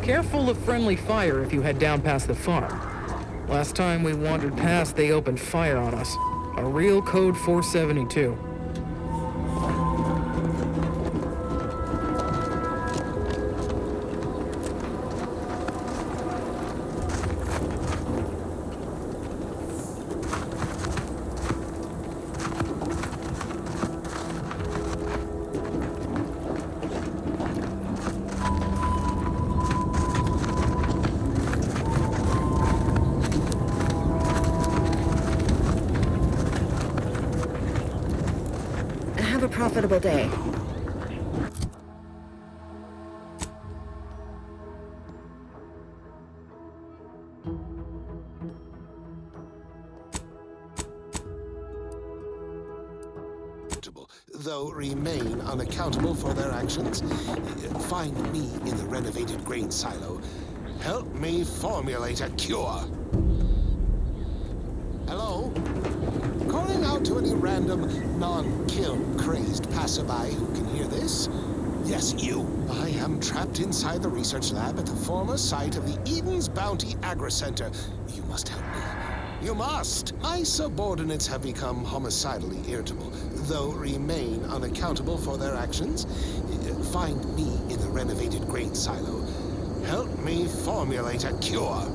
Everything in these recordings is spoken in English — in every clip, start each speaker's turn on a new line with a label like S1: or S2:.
S1: Careful of friendly fire if you head down past the farm. Last time we wandered past, they opened fire on us. A real code 472.
S2: Have a profitable day.
S3: Though remain unaccountable for their actions. Find me in the renovated grain silo. Help me formulate a cure. Hello? Calling out to any random, non-kill crazed passerby who can hear this? Yes, you. I am trapped inside the research lab at the former site of the Eden's Bounty Agri-Center. You must help me. You must! My subordinates have become homicidally irritable, though remain unaccountable for their actions. Find me in the renovated grain silo. Help me formulate a cure.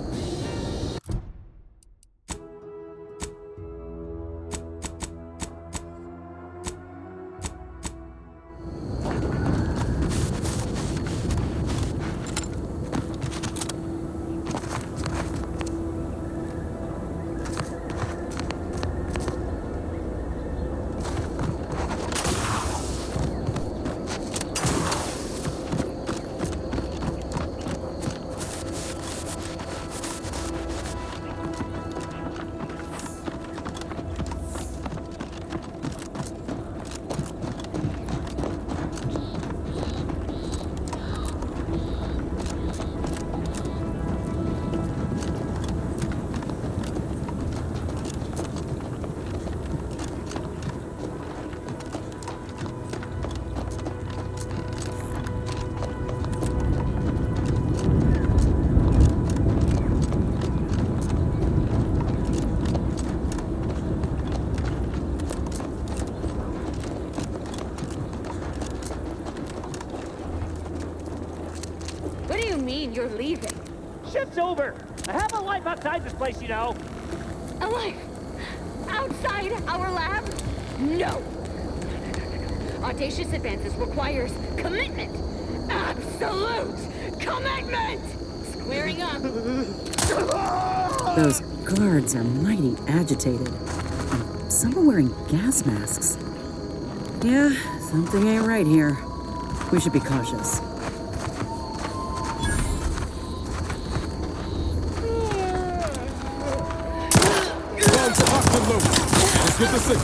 S2: What do you mean you're leaving?
S4: Shift's over. I have a life outside this place, you know.
S2: A life? Outside our lab? No. Audacious advances requires commitment. Absolute commitment! Squaring up.
S5: Those guards are mighty agitated. And some are wearing gas masks. Yeah, something ain't right here. We should be cautious.
S6: Let's get this in.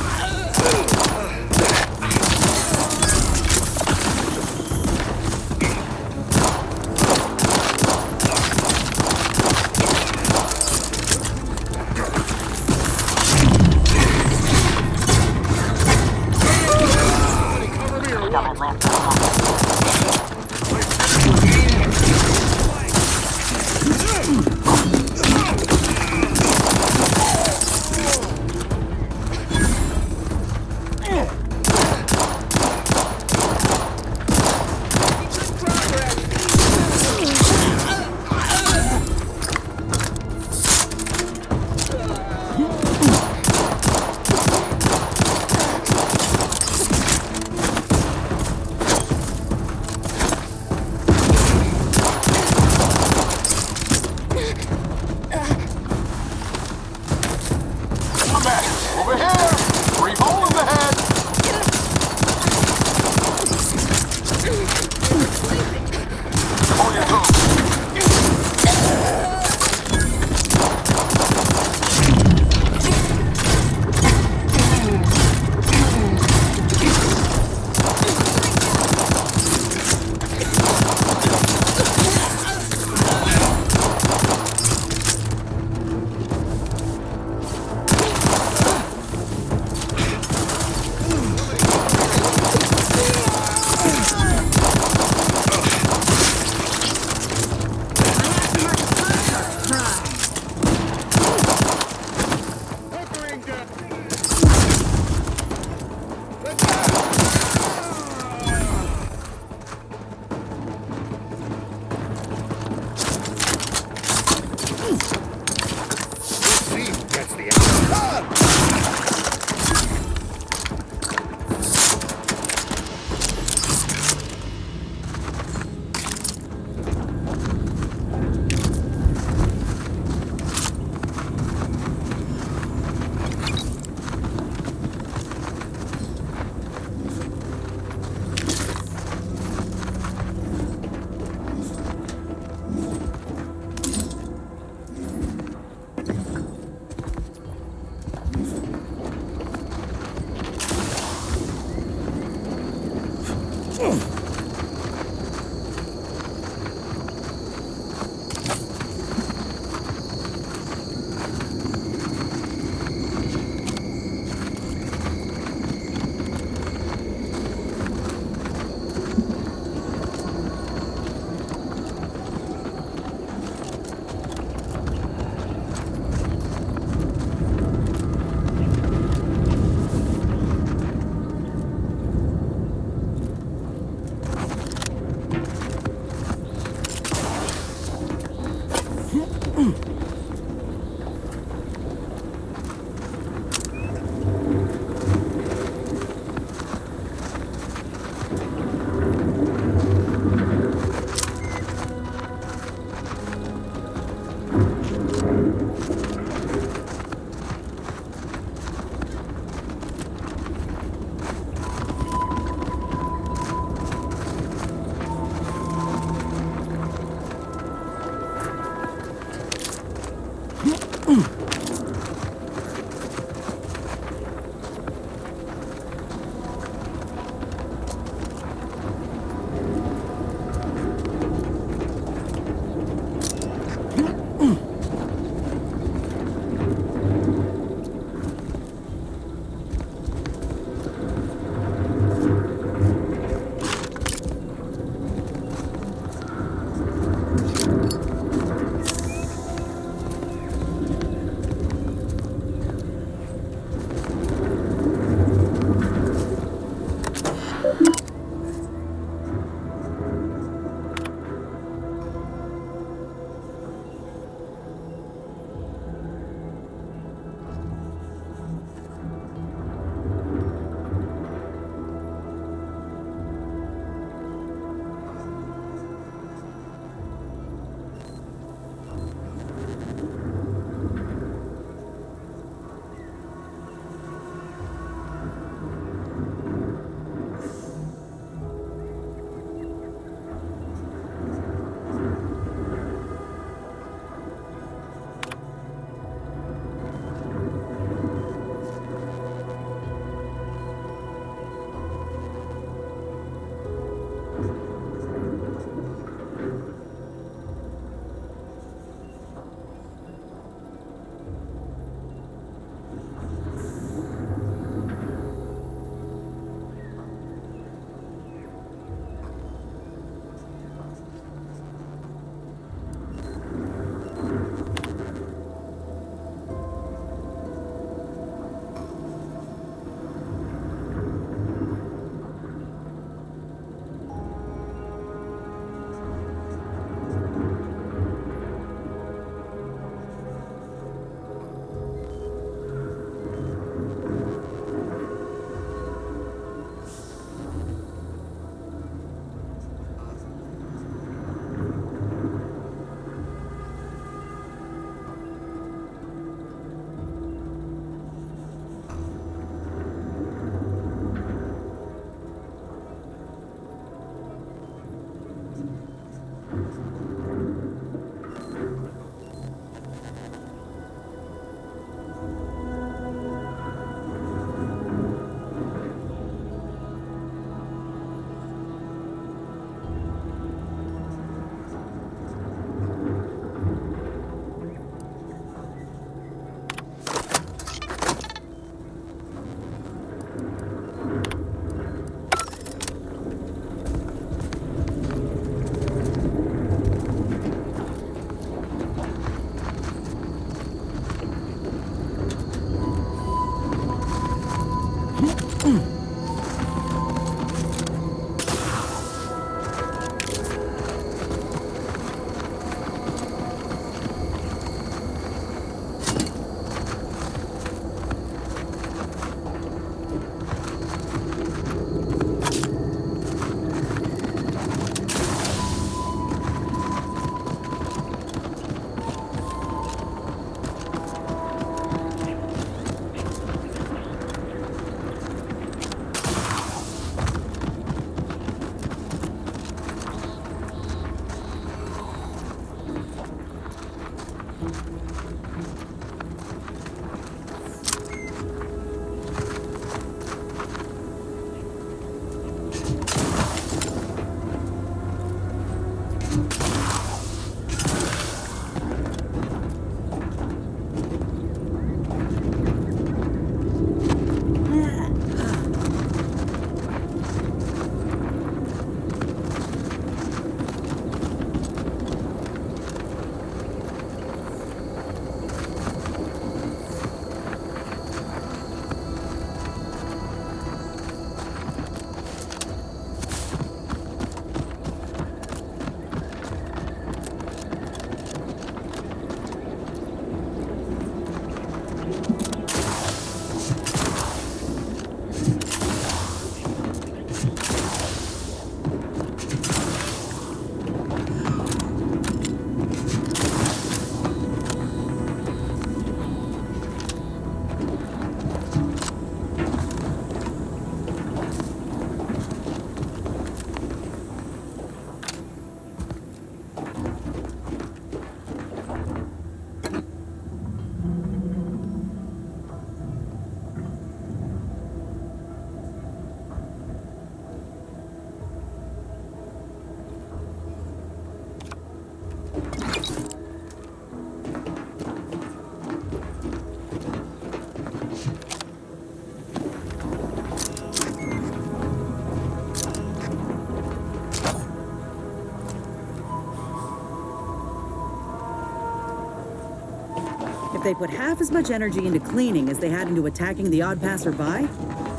S5: they put half as much energy into cleaning as they had into attacking the odd passerby,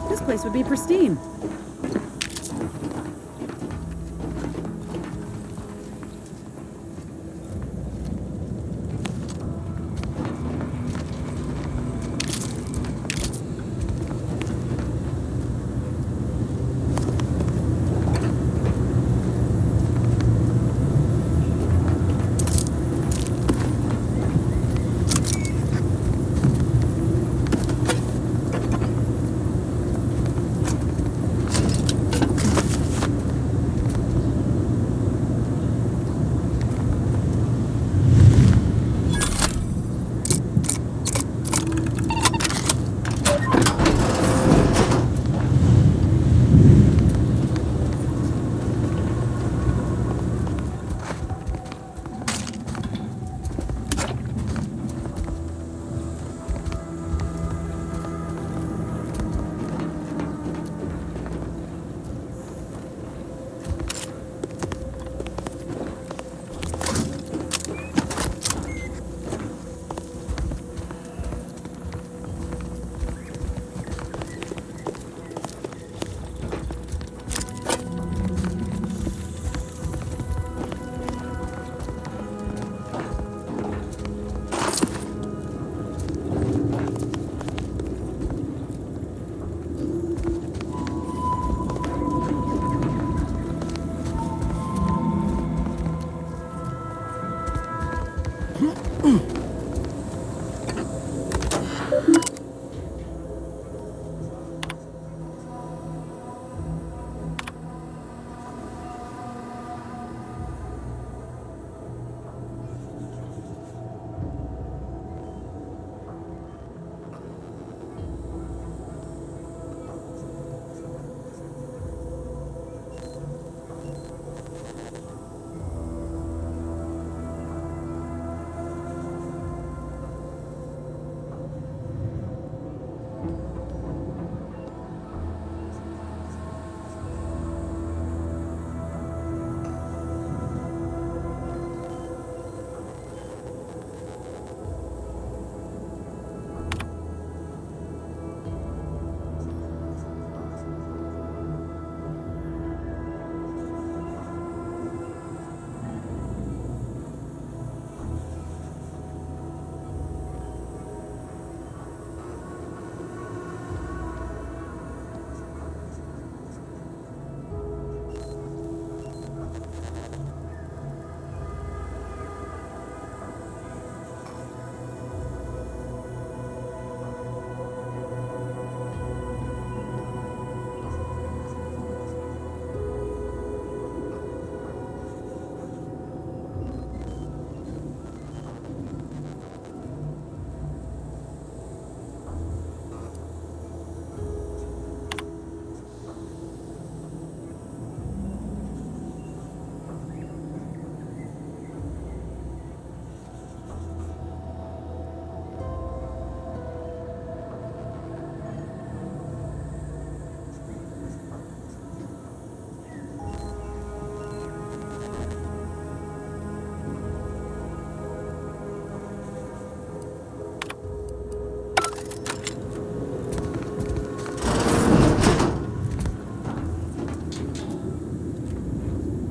S5: this place would be pristine.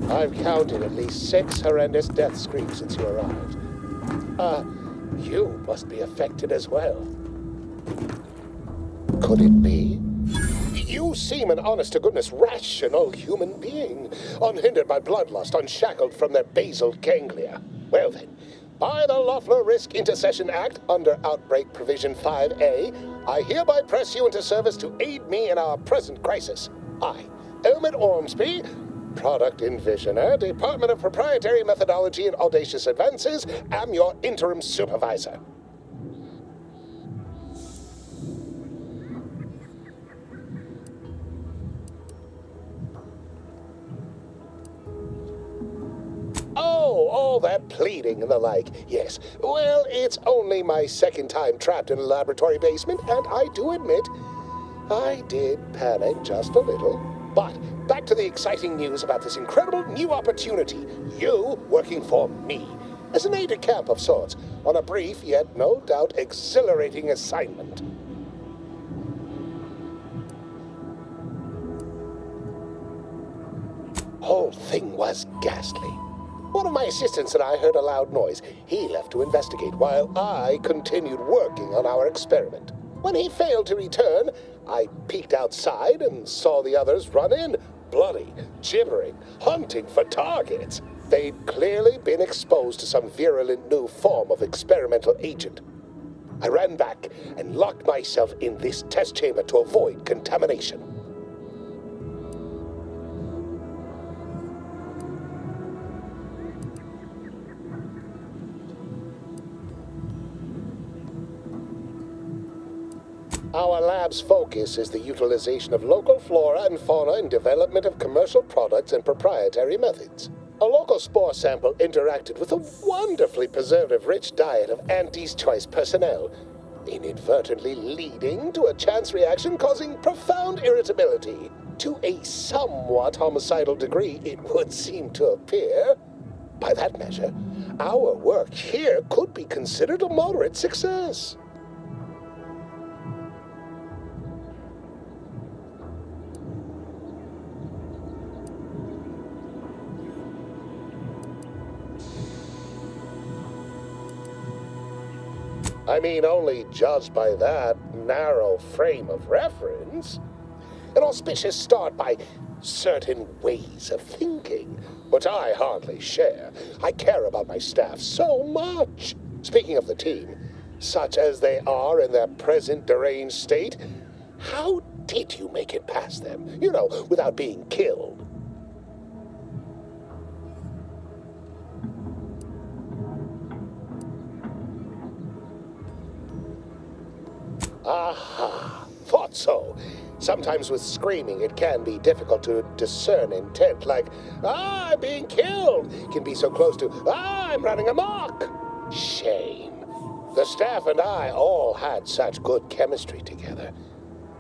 S3: I've counted at least 6 horrendous death screams since you arrived. You must be affected as well. Could it be? You seem an honest-to-goodness rational human being, unhindered by bloodlust, unshackled from their basal ganglia. Well then, by the Loeffler Risk Intercession Act, under Outbreak Provision 5A, I hereby press you into service to aid me in our present crisis. I, Elmet Ormsby, Product Envisioner, Department of Proprietary Methodology and Audacious Advances, am your interim supervisor. Oh, all that pleading and the like. Yes. Well, it's only my second time trapped in a laboratory basement, and I do admit, I did panic just a little. But back to the exciting news about this incredible new opportunity. You working for me. as an aide-de-camp of sorts, on a brief yet no doubt exhilarating assignment. Whole thing was ghastly. One of my assistants and I heard a loud noise. He left to investigate while I continued working on our experiment. When he failed to return, I peeked outside and saw the others run in, bloody, gibbering, hunting for targets. They'd clearly been exposed to some virulent new form of experimental agent. I ran back and locked myself in this test chamber to avoid contamination. Our lab's focus is the utilization of local flora and fauna in development of commercial products and proprietary methods. A local spore sample interacted with a wonderfully preservative-rich diet of Auntie's Choice personnel, inadvertently leading to a chance reaction causing profound irritability. To a somewhat homicidal degree, it would seem to appear. By that measure, our work here could be considered a moderate success. I mean, only judged by that narrow frame of reference. An auspicious start by certain ways of thinking, which I hardly share. I care about my staff so much. Speaking of the team, such as they are in their present deranged state, how did you make it past them? You know, without being killed. Aha, thought so. Sometimes with screaming, it can be difficult to discern intent, like, I'm being killed, can be so close to, I'm running amok. Shame. The staff and I all had such good chemistry together.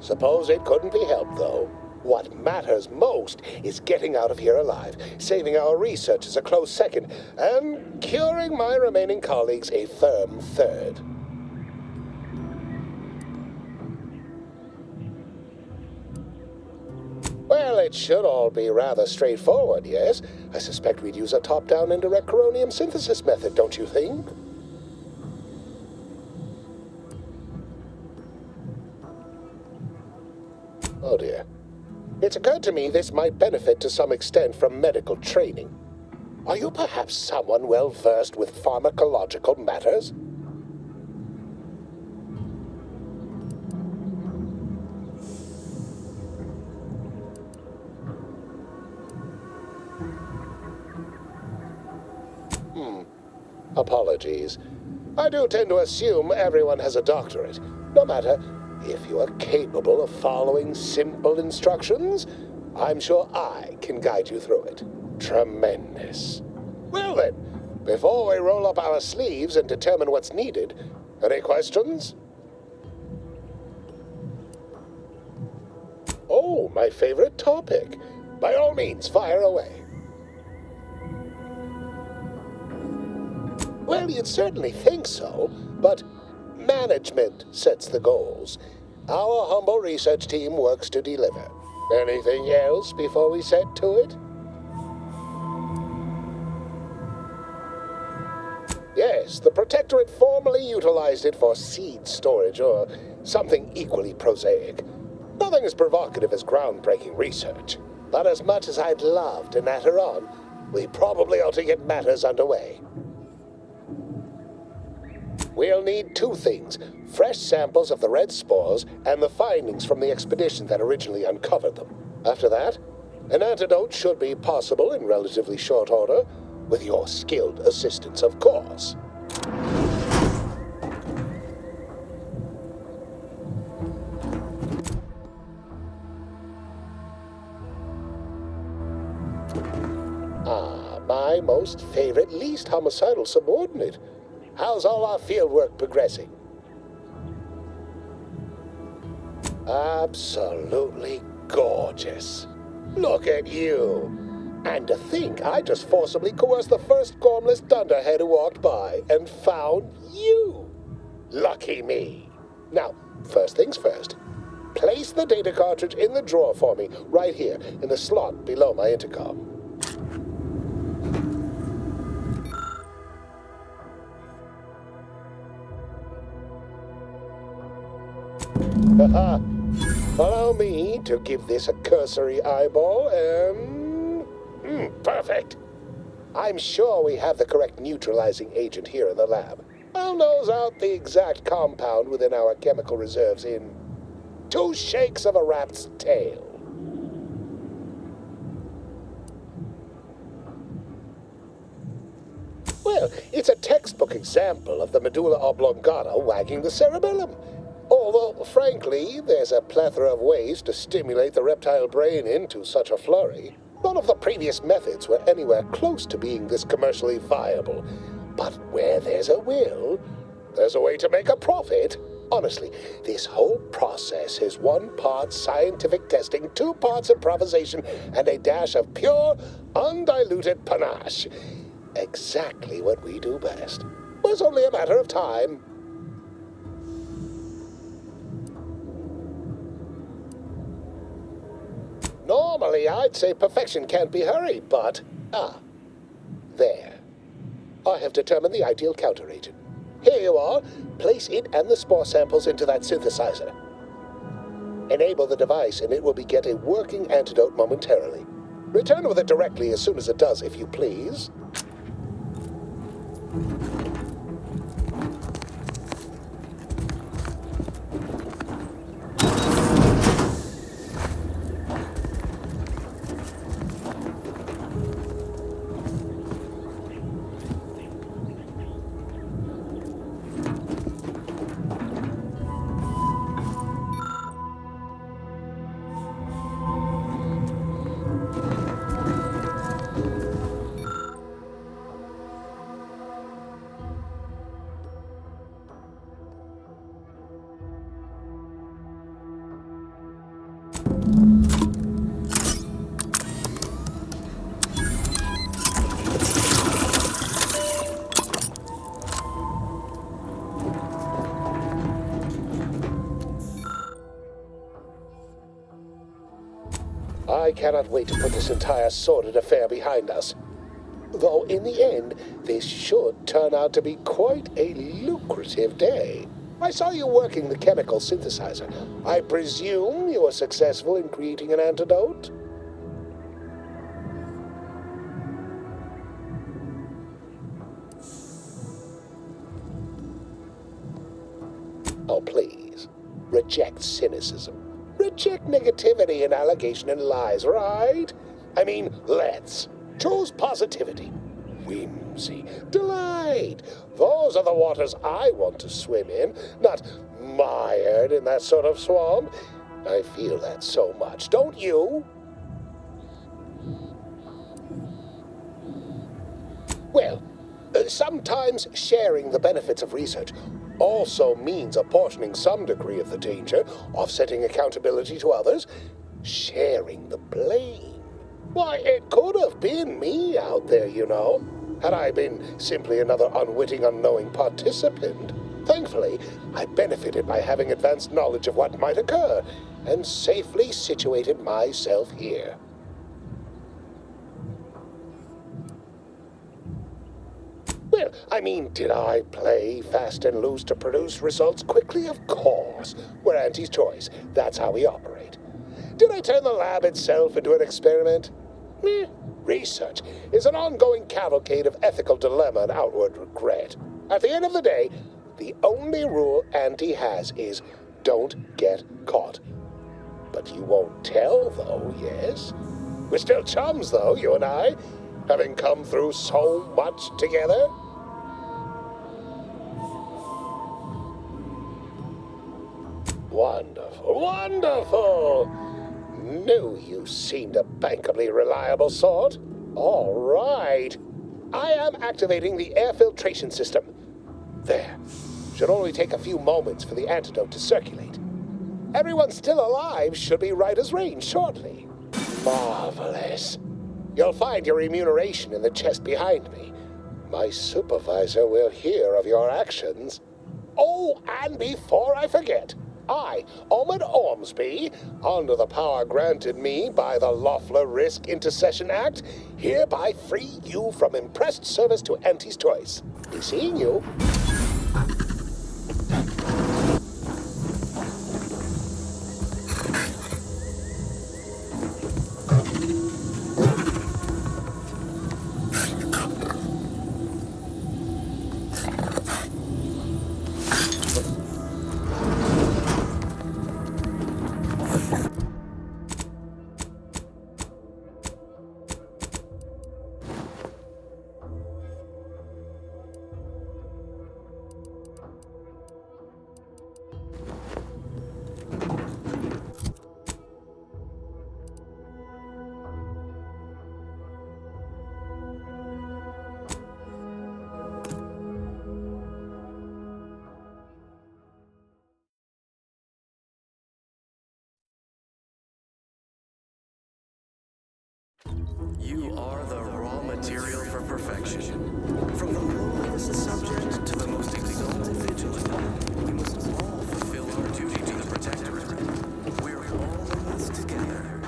S3: Suppose it couldn't be helped, though. What matters most is getting out of here alive, saving our researchers a close second, and curing my remaining colleagues a firm third. Well, it should all be rather straightforward, yes? I suspect we'd use a top-down indirect coronium synthesis method, don't you think? Oh dear. It's occurred to me this might benefit to some extent from medical training. Are you perhaps someone well-versed with pharmacological matters? Apologies. I do tend to assume everyone has a doctorate. No matter, if you are capable of following simple instructions, I'm sure I can guide you through it. Tremendous. Well then, before we roll up our sleeves and determine what's needed, any questions? Oh, my favorite topic. By all means, fire away. Well, you'd certainly think so, but management sets the goals. Our humble research team works to deliver. Anything else before we set to it? Yes, the Protectorate formerly utilized it for seed storage or something equally prosaic. Nothing as provocative as groundbreaking research. But as much as I'd love to natter on, we probably ought to get matters underway. We'll need two things: fresh samples of the red spores and the findings from the expedition that originally uncovered them. After that, an antidote should be possible in relatively short order, with your skilled assistance, of course. Ah, my most favorite, least homicidal subordinate. How's all our fieldwork progressing? Absolutely gorgeous. Look at you. And to think I just forcibly coerced the first gormless dunderhead who walked by and found you. Lucky me. Now, first things first. Place the data cartridge in the drawer for me, right here, in the slot below my intercom. Haha. Allow me to give this a cursory eyeball and... perfect. I'm sure we have the correct neutralizing agent here in the lab. I'll nose out the exact compound within our chemical reserves in 2 shakes of a rat's tail. Well, it's a textbook example of the medulla oblongata wagging the cerebellum. Although, frankly, there's a plethora of ways to stimulate the reptile brain into such a flurry. None of the previous methods were anywhere close to being this commercially viable. But where there's a will, there's a way to make a profit. Honestly, this whole process is 1 part scientific testing, 2 parts improvisation, and a dash of pure, undiluted panache. Exactly what we do best. It's only a matter of time. Normally, I'd say perfection can't be hurried, but... there. I have determined the ideal counteragent. Here you are. Place it and the spore samples into that synthesizer. Enable the device, and it will beget a working antidote momentarily. Return with it directly as soon as it does, if you please. I cannot wait to put this entire sordid affair behind us. Though in the end, this should turn out to be quite a lucrative day. I saw you working the chemical synthesizer. I presume you were successful in creating an antidote? Oh, please. Reject cynicism. Reject negativity and allegation and lies, right? I mean, let's. Choose positivity, whimsy, delight. Those are the waters I want to swim in, not mired in that sort of swamp. I feel that so much, don't you? Well, sometimes sharing the benefits of research also means apportioning some degree of the danger, offsetting accountability to others, sharing the blame. Why, it could have been me out there, you know, had I been simply another unwitting, unknowing participant. Thankfully, I benefited by having advanced knowledge of what might occur, and safely situated myself here. Well, I mean, did I play fast and loose to produce results quickly? Of course. We're Auntie's choice. That's how we operate. Did I turn the lab itself into an experiment? Research is an ongoing cavalcade of ethical dilemma and outward regret. At the end of the day, the only rule Auntie has is don't get caught. But you won't tell, though, yes? We're still chums, though, you and I, having come through so much together. Wonderful, wonderful! Knew you seemed a bankably reliable sort. All right. I am activating the air filtration system. There. Should only take a few moments for the antidote to circulate. Everyone still alive should be right as rain shortly. Marvelous. You'll find your remuneration in the chest behind me. My supervisor will hear of your actions. Oh, and before I forget, I, Omid Ormsby, under the power granted me by the Loeffler Risk Intercession Act, hereby free you from impressed service to Auntie's Choice. Be seeing you.
S7: You are the raw material for perfection. From the lowliest subject to the most exalted vigilant, we must all fulfill our duty to the Protectorate. We're all in this together.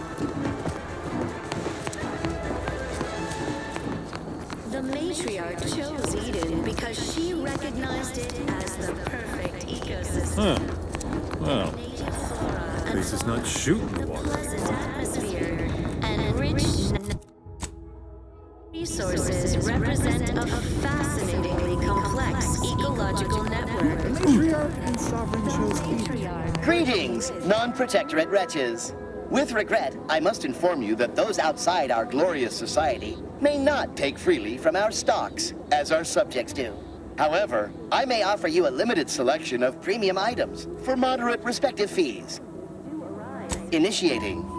S8: The matriarch chose Eden because she recognized it as the perfect ecosystem.
S6: Well,
S8: Native flora
S6: at least it's not shooting the water.
S8: pleasant atmosphere and rich resources represent a fascinatingly complex ecological network.
S9: Greetings, non-protectorate wretches. With regret, I must inform you that those outside our glorious society may not take freely from our stocks, as our subjects do. However, I may offer you a limited selection of premium items for moderate respective fees. Initiating.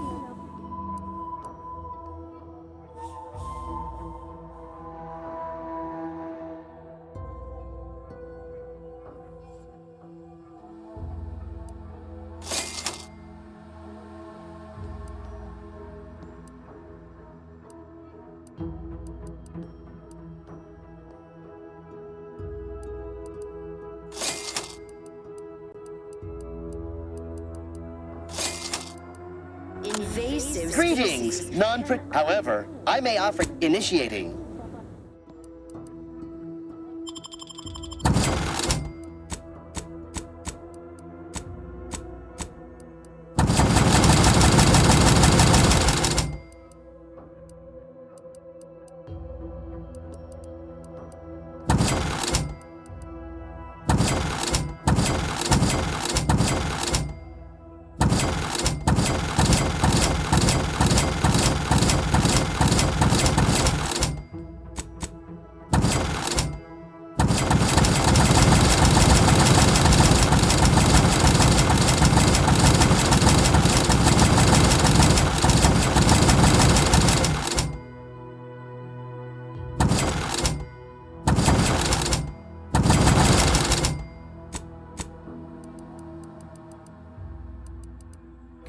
S8: Invasive
S9: Greetings, However, I may offer initiating.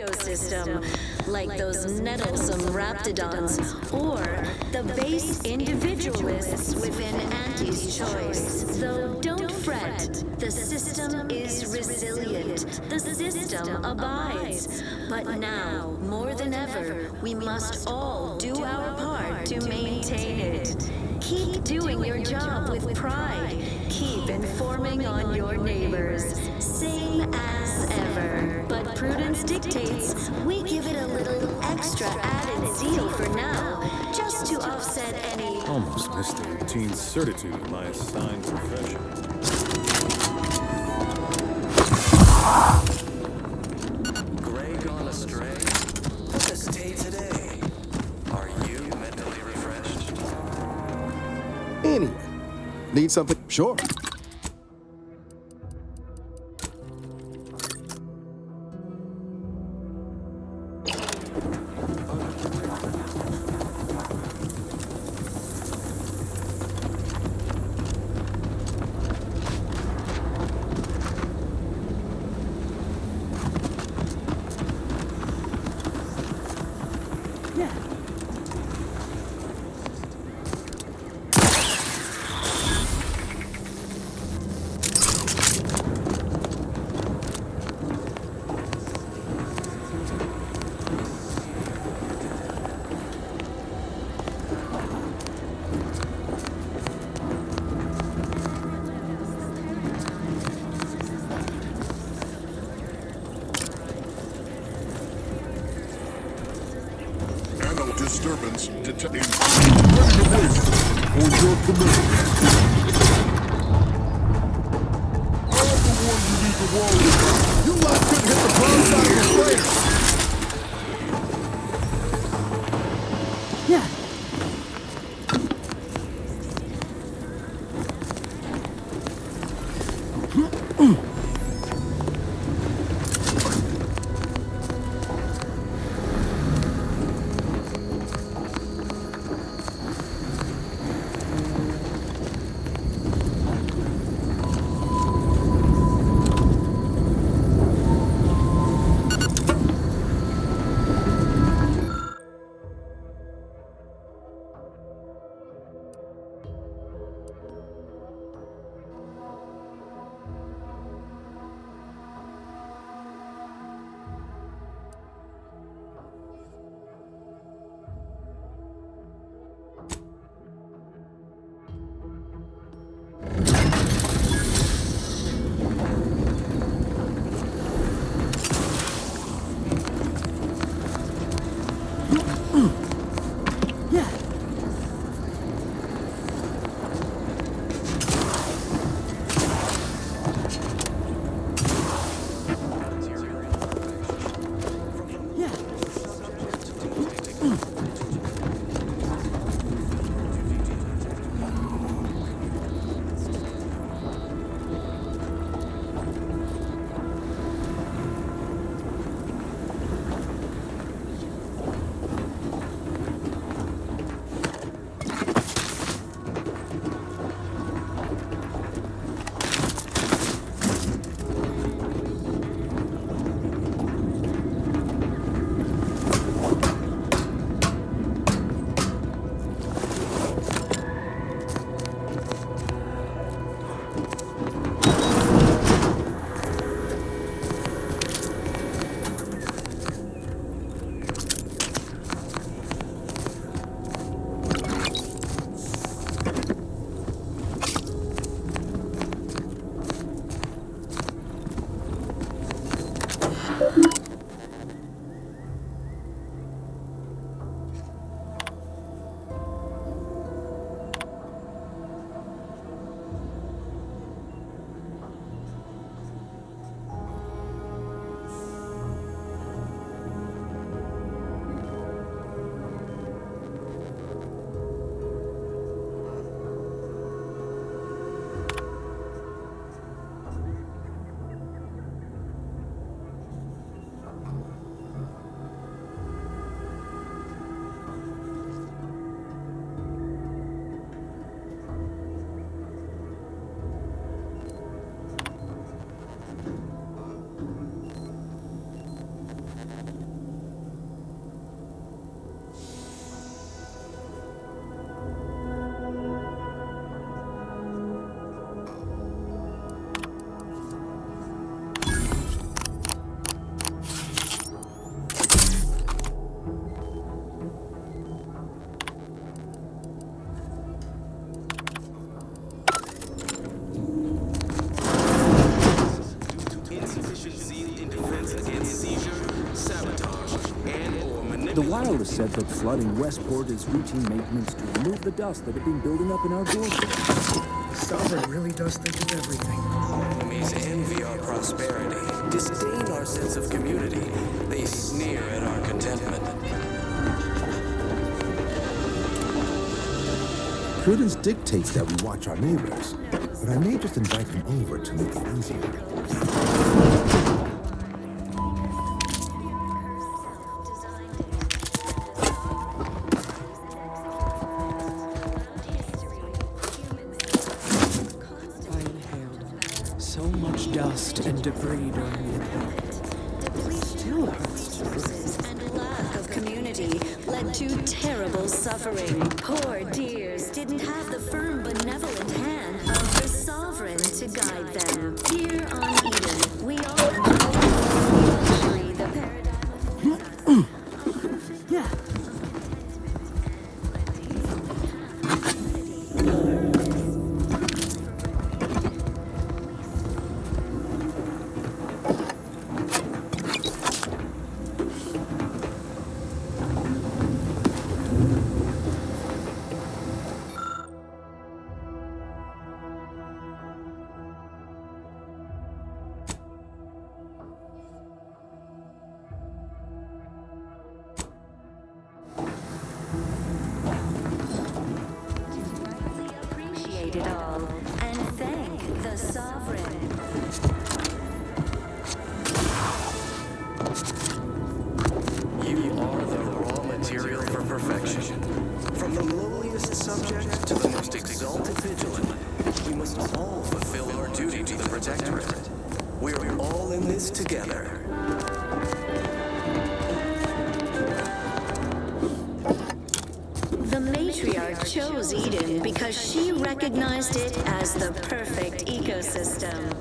S8: ecosystem, like those nettlesome raptidons, or the base individualists within Auntie's Choice. Though don't fret, the system is resilient. The system abides. But now, more than ever, we must all do our part to maintain it. Keep doing your job with pride. Keep informing on your neighbors. Same as ever. But prudence dictates we give it a little extra added zeal for now, just to offset any...
S6: Almost missed the routine certitude of my assigned profession.
S7: Gray gone astray? What's this day today? Are you mentally refreshed?
S6: Anyway, need something? Sure.
S10: to aid. Ready to win. For your command. I'm the one you need to worry about. You lot couldn't hit the bomb side of the flame.
S5: Yeah.
S11: The wireless said that flooding Westport is routine maintenance to remove the dust that had been building up in our doorstep.
S12: Sovereign really does think of everything.
S7: Enemies envy our prosperity, disdain our sense of community. They sneer at our contentment.
S13: Prudence dictates that we watch our neighbors, but I may just invite them over to make it easier.
S1: So much dust and debris during the attack. Still hurts to breathe.
S8: And lack of community led to terrible suffering. Poor dears didn't have the firm, benevolent hand of their sovereign to guide them. Here on Eden, we all know luxury, the paradigm of
S5: Yeah.
S8: appreciate it all and thank the Sovereign.
S7: You are the raw material for perfection. From the lowliest subject to the most exalted vigilant, we must all fulfill our duty to the Protectorate. We're all in this together.
S8: The matriarch chose Eden because she recognized it as the perfect ecosystem.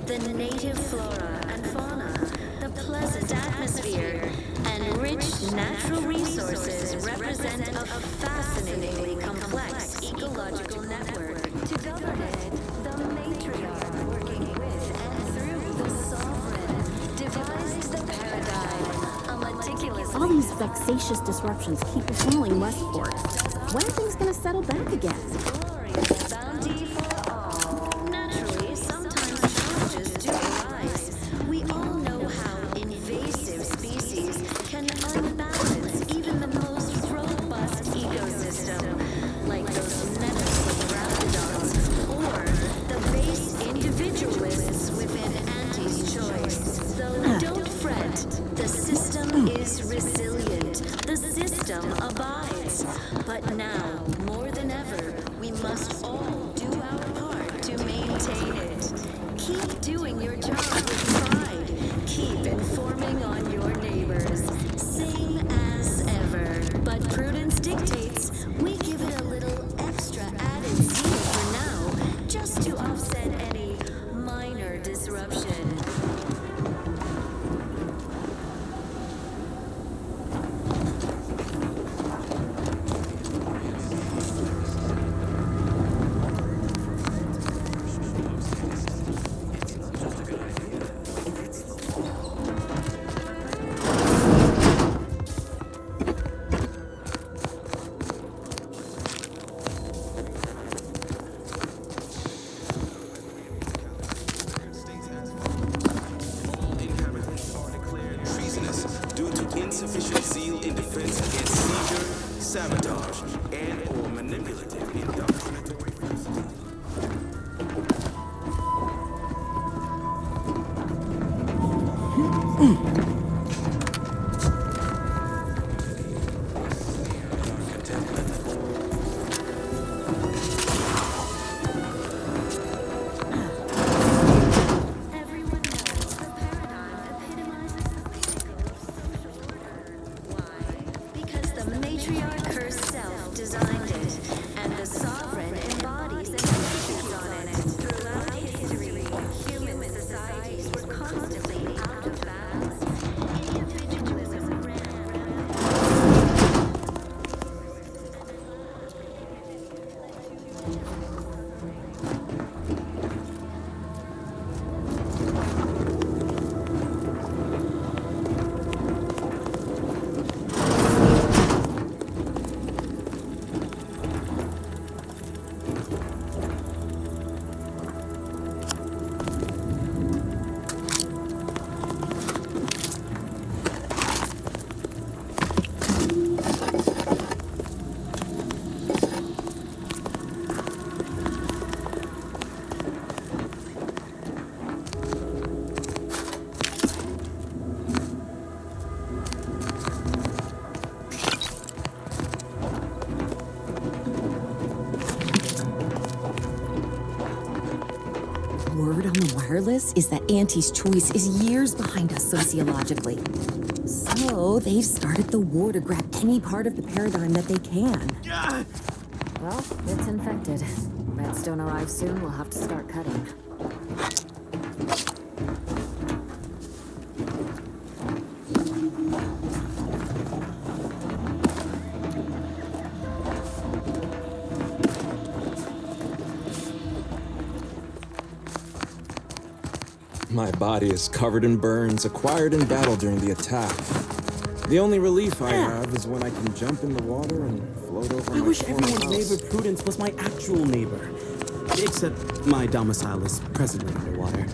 S8: The native flora and fauna, the pleasant atmosphere, and rich natural resources represent a fascinatingly complex ecological network. To govern it, the matriarch, working with and through the Sovereign, devised the paradigm, a meticulous...
S14: All these vexatious disruptions keep fueling Westport. When are things gonna settle back again?
S8: Glorious bounty for all. Naturally, sometimes challenges do arise. We all know how invasive species can unbalance even the most robust ecosystem, like those nettlesome raptidons, or the base individualists within Auntie's choice. Though don't fret, the system is resilient. The system abides. But now, more than ever, we must all do our part to maintain it. Keep doing your job with pride. Keep informing on your neighbors. Same as ever. But prudence dictates we give it a little extra added zeal for now, just to offset any minor disruption.
S15: Insufficient zeal in defense against seizure, sabotage, and/or manipulative indoctrinatory forces.
S14: Word on the wireless is that Auntie's choice is years behind us sociologically. So they've started the war to grab any part of the paradigm that they can.
S16: Well, it's infected. Redstone arrives soon, we'll have to start cutting.
S17: My body is covered in burns acquired in battle during the attack. The only relief I have is when I can jump in the water and float over
S18: I
S17: my
S18: wish
S17: former
S18: everyone's
S17: house.
S18: neighbor Prudence was my actual neighbor. Except my domicile is presently underwater.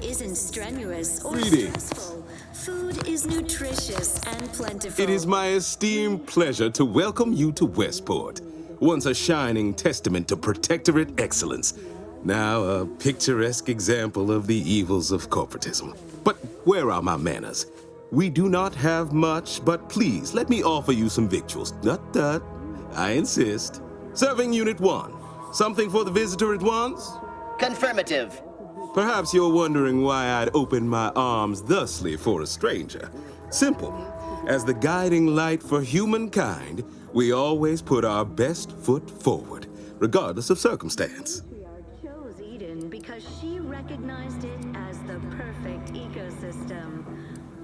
S8: Isn't strenuous or
S15: Greetings.
S8: stressful. Food is nutritious and plentiful.
S15: It is my esteemed pleasure to welcome you to Westport, once a shining testament to protectorate excellence, now a picturesque example of the evils of corporatism. But where are my manners? We do not have much, but please let me offer you some victuals. Tut. I insist. Serving Unit 1. Something for the visitor at once?
S9: Confirmative.
S15: Perhaps you're wondering why I'd open my arms thusly for a stranger. Simple. As the guiding light for humankind, we always put our best foot forward, regardless of circumstance.
S8: Chose Eden because she recognized it as the perfect ecosystem.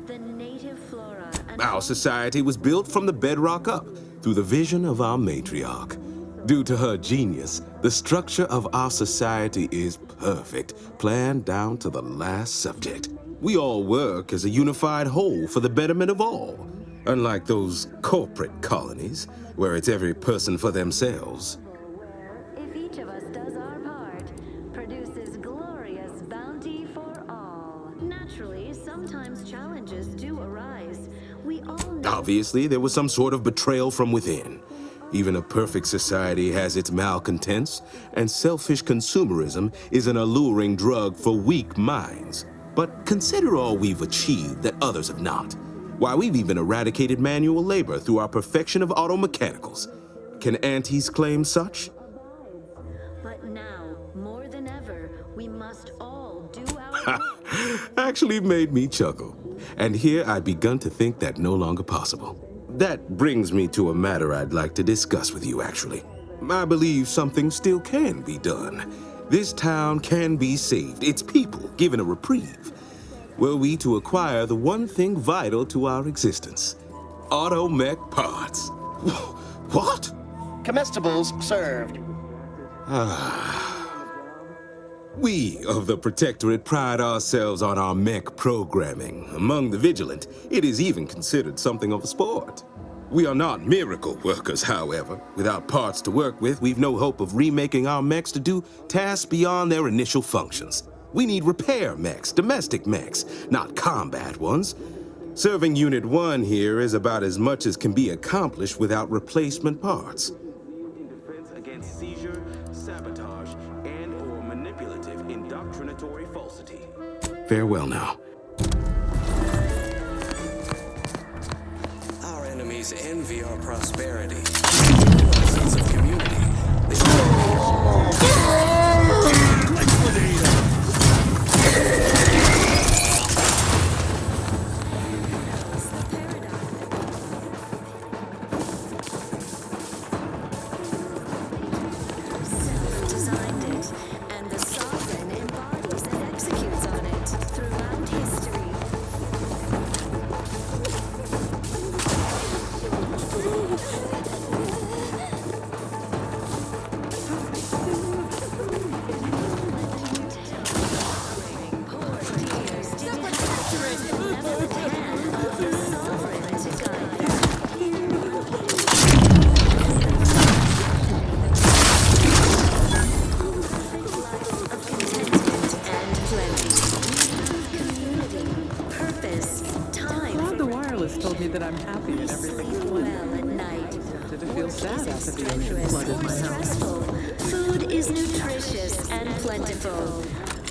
S8: The native flora and
S15: Our society was built from the bedrock up through the vision of our matriarch. Due to her genius, the structure of our society is perfect, planned down to the last subject. We all work as a unified whole for the betterment of all, unlike those corporate colonies, where it's every person for themselves.
S8: if each of us does our part, produces glorious bounty for all. Naturally, sometimes challenges do arise. We all know
S15: Obviously, there was some sort of betrayal from within. Even a perfect society has its malcontents, and selfish consumerism is an alluring drug for weak minds. But consider all we've achieved that others have not. Why, we've even eradicated manual labor through our perfection of auto mechanicals. Can aunties claim such?
S8: but now, more than ever, we must all do our
S15: Actually made me chuckle. And here I've begun to think that no longer possible. That brings me to a matter I'd like to discuss with you, actually. I believe something still can be done. This town can be saved, its people given a reprieve. Were we to acquire the one thing vital to our existence, automech parts. What?
S9: Comestibles served.
S15: We of the Protectorate pride ourselves on our mech programming. Among the vigilant, it is even considered something of a sport. We are not miracle workers, however. Without parts to work with, we've no hope of remaking our mechs to do tasks beyond their initial functions. We need repair mechs, domestic mechs, not combat ones. Serving Unit 1 here is about as much as can be accomplished without replacement parts. Defense against seizure, sabotage, and/or manipulative indoctrinatory falsity. Farewell now.
S7: Our enemies envy our prosperity. Our sense of community.
S8: Self-designed it, and the sovereign embodies and executes on it throughout history. Poor dears didn't have the time, never the hand
S5: just told me that I'm happy and everything's
S8: Sleep well at night.
S5: Started to feel sad after the ocean
S8: Strenuous
S5: flooded
S8: or
S5: my house.
S8: stressful, food is nutritious and plentiful.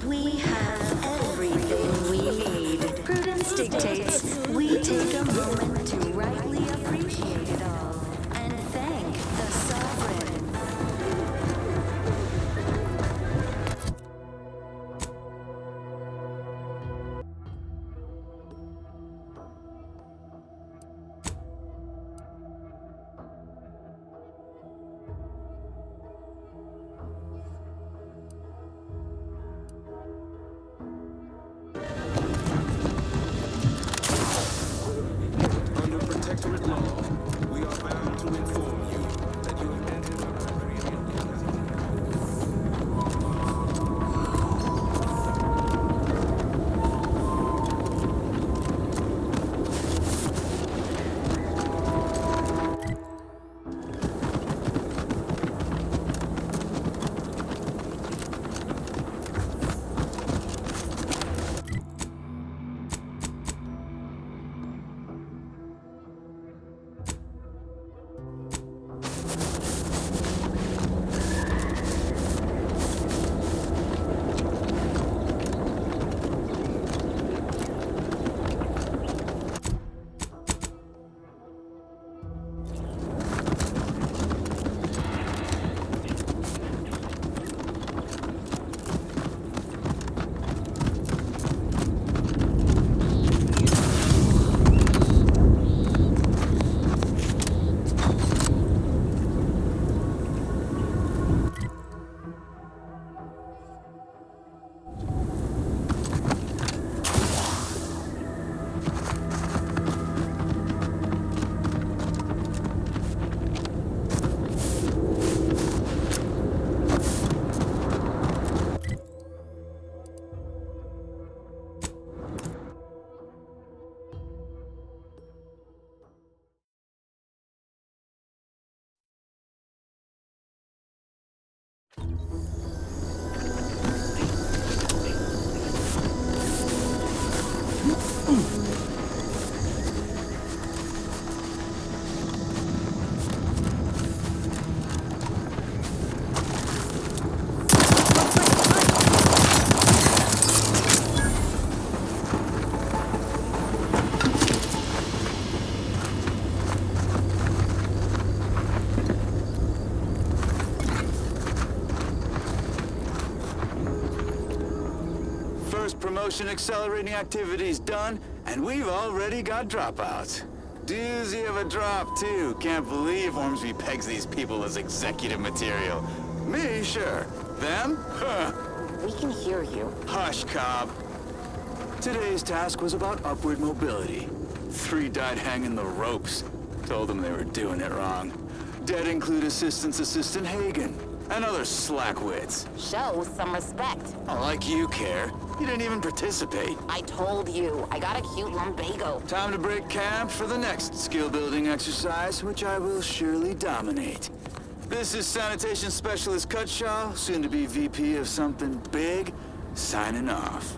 S8: We have everything we need. Prudence dictates we take a moment to rightly appreciate it all and thank the sovereign.
S15: Under protectorate law, we are bound to inform you that you have entered our
S19: Promotion accelerating activities done, and we've already got dropouts. Doozy of a drop, too. Can't believe Ormsby pegs these people as executive material. Me, sure. Them? Huh.
S20: We can hear you.
S19: Hush, Cobb. Today's task was about upward mobility. 3 died hanging the ropes. Told them they were doing it wrong. Dead include Assistant Hagen and other slackwits.
S20: Show some respect.
S19: Like you care. You didn't even participate.
S20: I told you, I got a cute lumbago.
S19: Time to break camp for the next skill-building exercise, which I will surely dominate. This is Sanitation Specialist Cutshaw, soon to be VP of something big, signing off.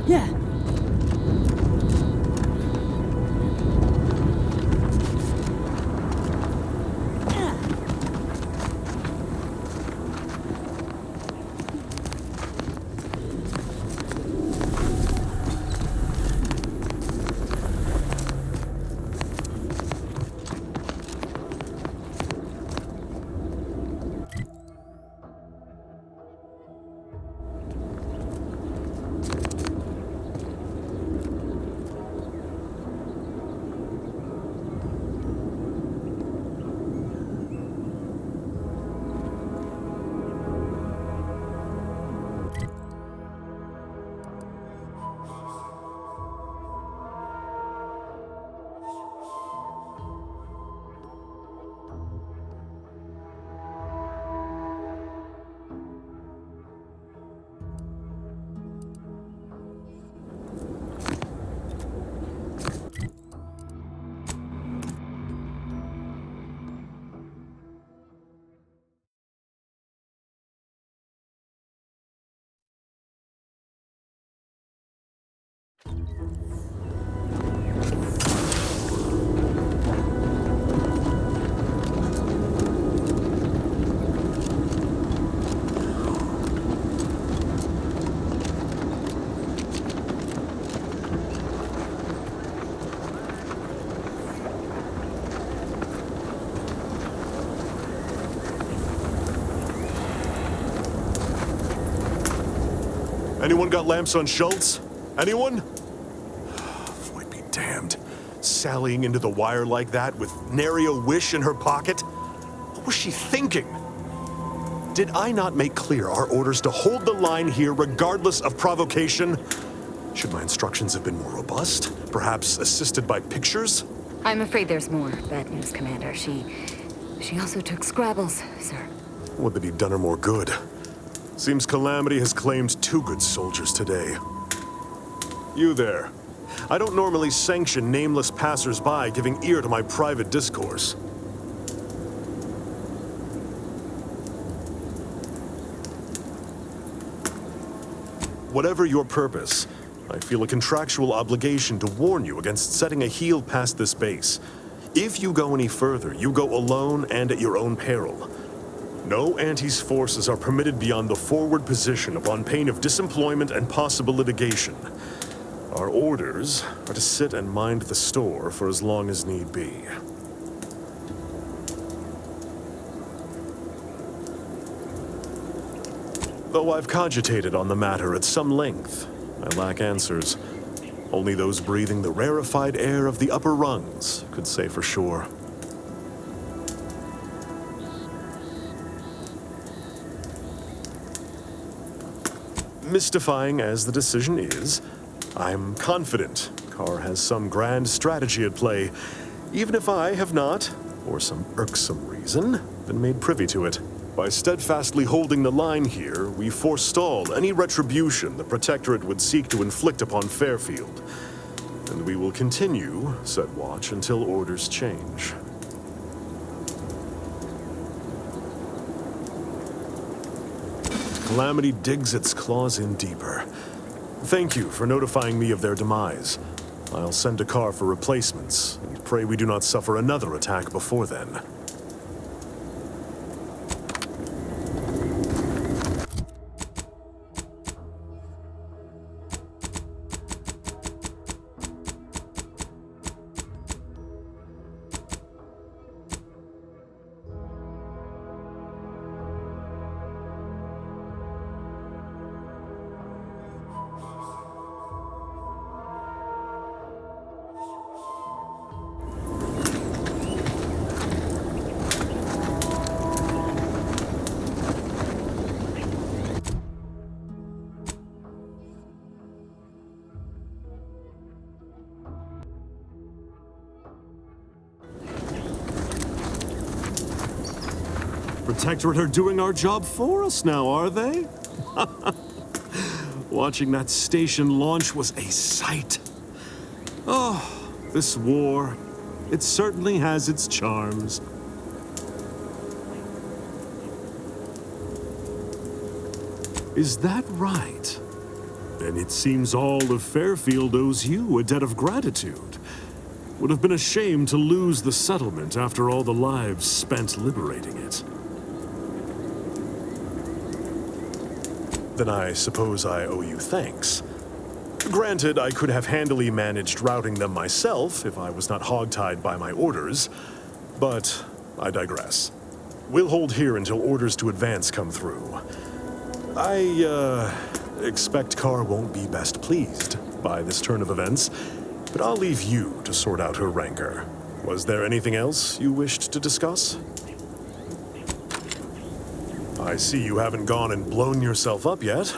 S5: Yeah.
S10: Anyone got lamps on Schultz? Anyone? Void be damned. Sallying into the wire like that with nary a wish in her pocket? What was she thinking? Did I not make clear our orders to hold the line here regardless of provocation? Should my instructions have been more robust? Perhaps assisted by pictures?
S16: I'm afraid there's more. Bad news, Commander. She also took Scrabbles, sir.
S10: Would that he'd done her more good. Seems Calamity has claimed 2 good soldiers today. You there. I don't normally sanction nameless passers-by giving ear to my private discourse. Whatever your purpose, I feel a contractual obligation to warn you against setting a heel past this base. If you go any further, you go alone and at your own peril. No Antes forces are permitted beyond the forward position upon pain of disemployment and possible litigation. Our orders are to sit and mind the store for as long as need be. Though I've cogitated on the matter at some length, I lack answers. Only those breathing the rarefied air of the upper rungs could say for sure. Mystifying as the decision is, I'm confident Carr has some grand strategy at play, even if I have not, for some irksome reason, been made privy to it. By steadfastly holding the line here, we forestall any retribution the Protectorate would seek to inflict upon Fairfield. And we will continue said watch until orders change. Calamity digs its claws in deeper. Thank you for notifying me of their demise. I'll send a car for replacements, and pray we do not suffer another attack before then. Protectorate are doing our job for us now, are they? Watching that station launch was a sight. Oh, this war, it certainly has its charms. Is that right? Then it seems all of Fairfield owes you a debt of gratitude. Would have been a shame to lose the settlement after all the lives spent liberating it. Then I suppose I owe you thanks. Granted, I could have handily managed routing them myself if I was not hogtied by my orders, but I digress. We'll hold here until orders to advance come through. I expect Carr won't be best pleased by this turn of events, but I'll leave you to sort out her rancor. Was there anything else you wished to discuss? I see you haven't gone and blown yourself up yet.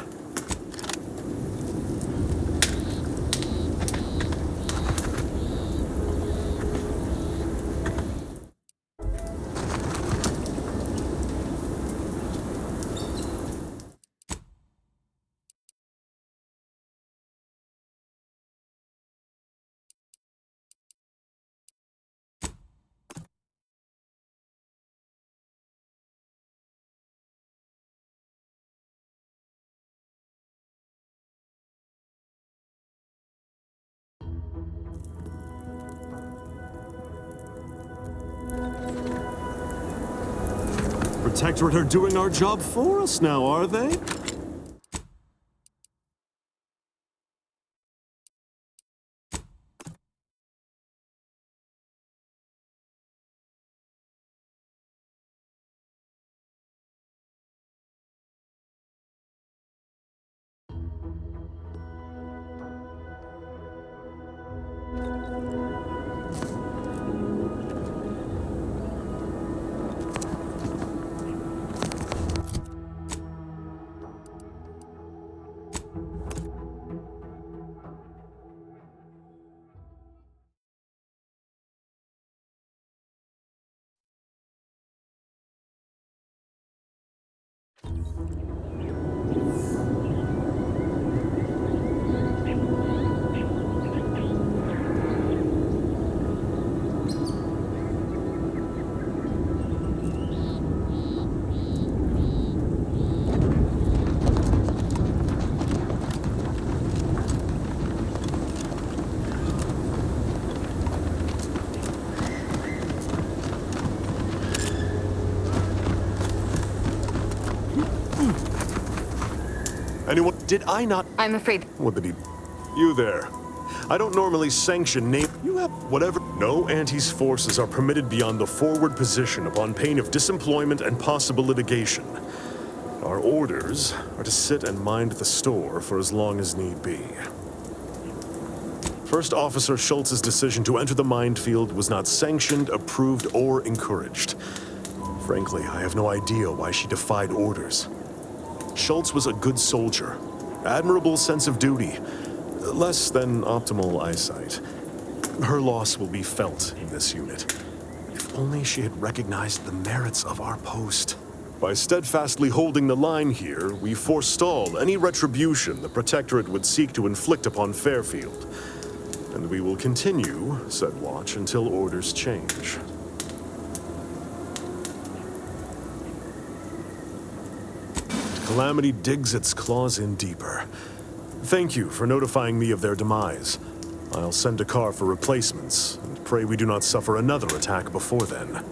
S10: Protectorate are doing our job for us now, are they? Anyone? Did I not?
S2: I'm afraid.
S10: What did he? You there. I don't normally sanction name. You have whatever. No Antes forces are permitted beyond the forward position upon pain of disemployment and possible litigation. Our orders are to sit and mind the store for as long as need be. First Officer Schultz's decision to enter the minefield was not sanctioned, approved, or encouraged. Frankly, I have no idea why she defied orders. Schultz was a good soldier, admirable sense of duty, less than optimal eyesight. Her loss will be felt in this unit. If only she had recognized the merits of our post. By steadfastly holding the line here, we forestall any retribution the Protectorate would seek to inflict upon Fairfield. And we will continue said watch until orders change. Calamity digs its claws in deeper. Thank you for notifying me of their demise. I'll send a car for replacements, and pray we do not suffer another attack before then.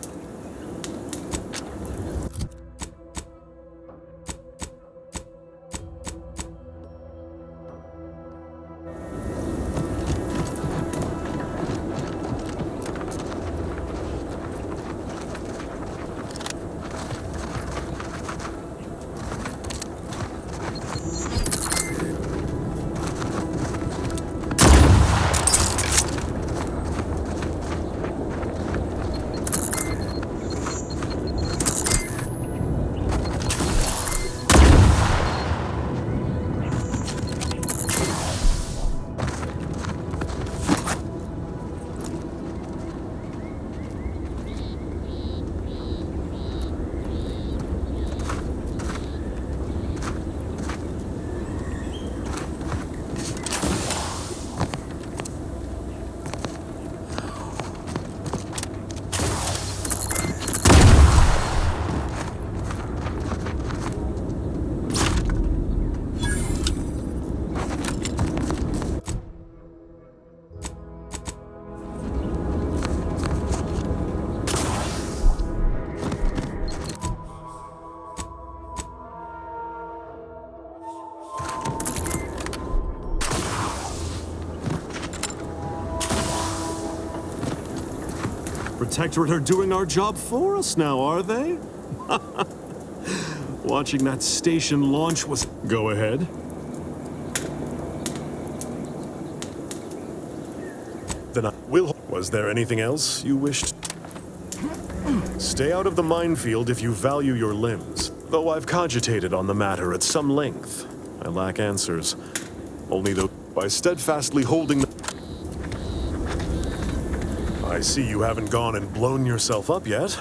S10: Protectorate are doing our job for us now, are they? Watching that station launch was... Go ahead. Then I will... Was there anything else you wished? Stay out of the minefield if you value your limbs. Though I've cogitated on the matter at some length, I lack answers. Only though by steadfastly holding the... I see you haven't gone and blown yourself up yet.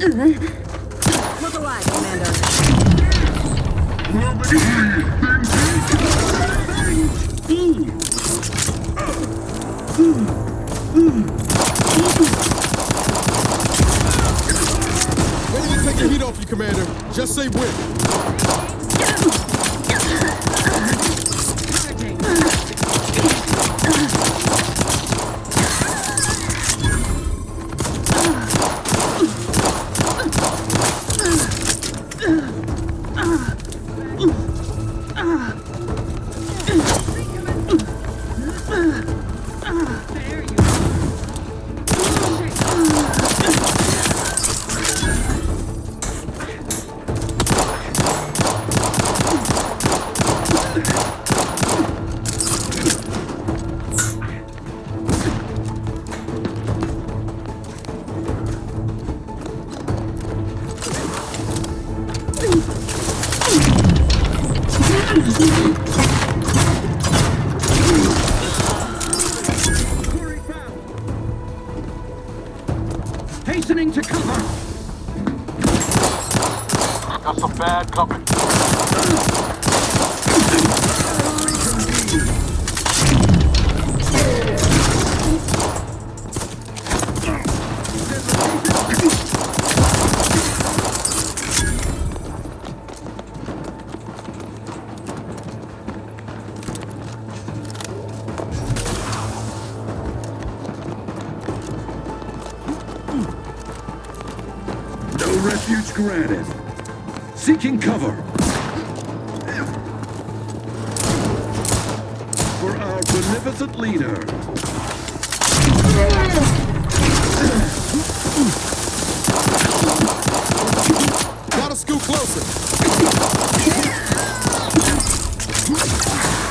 S16: Look alive, Commander.
S21: Ready to take the heat off you, Commander. Just say when.
S22: Hastening to cover!
S21: Got some bad company.
S22: No refuge granted. Seeking cover. For our beneficent leader.
S21: Gotta scoot closer.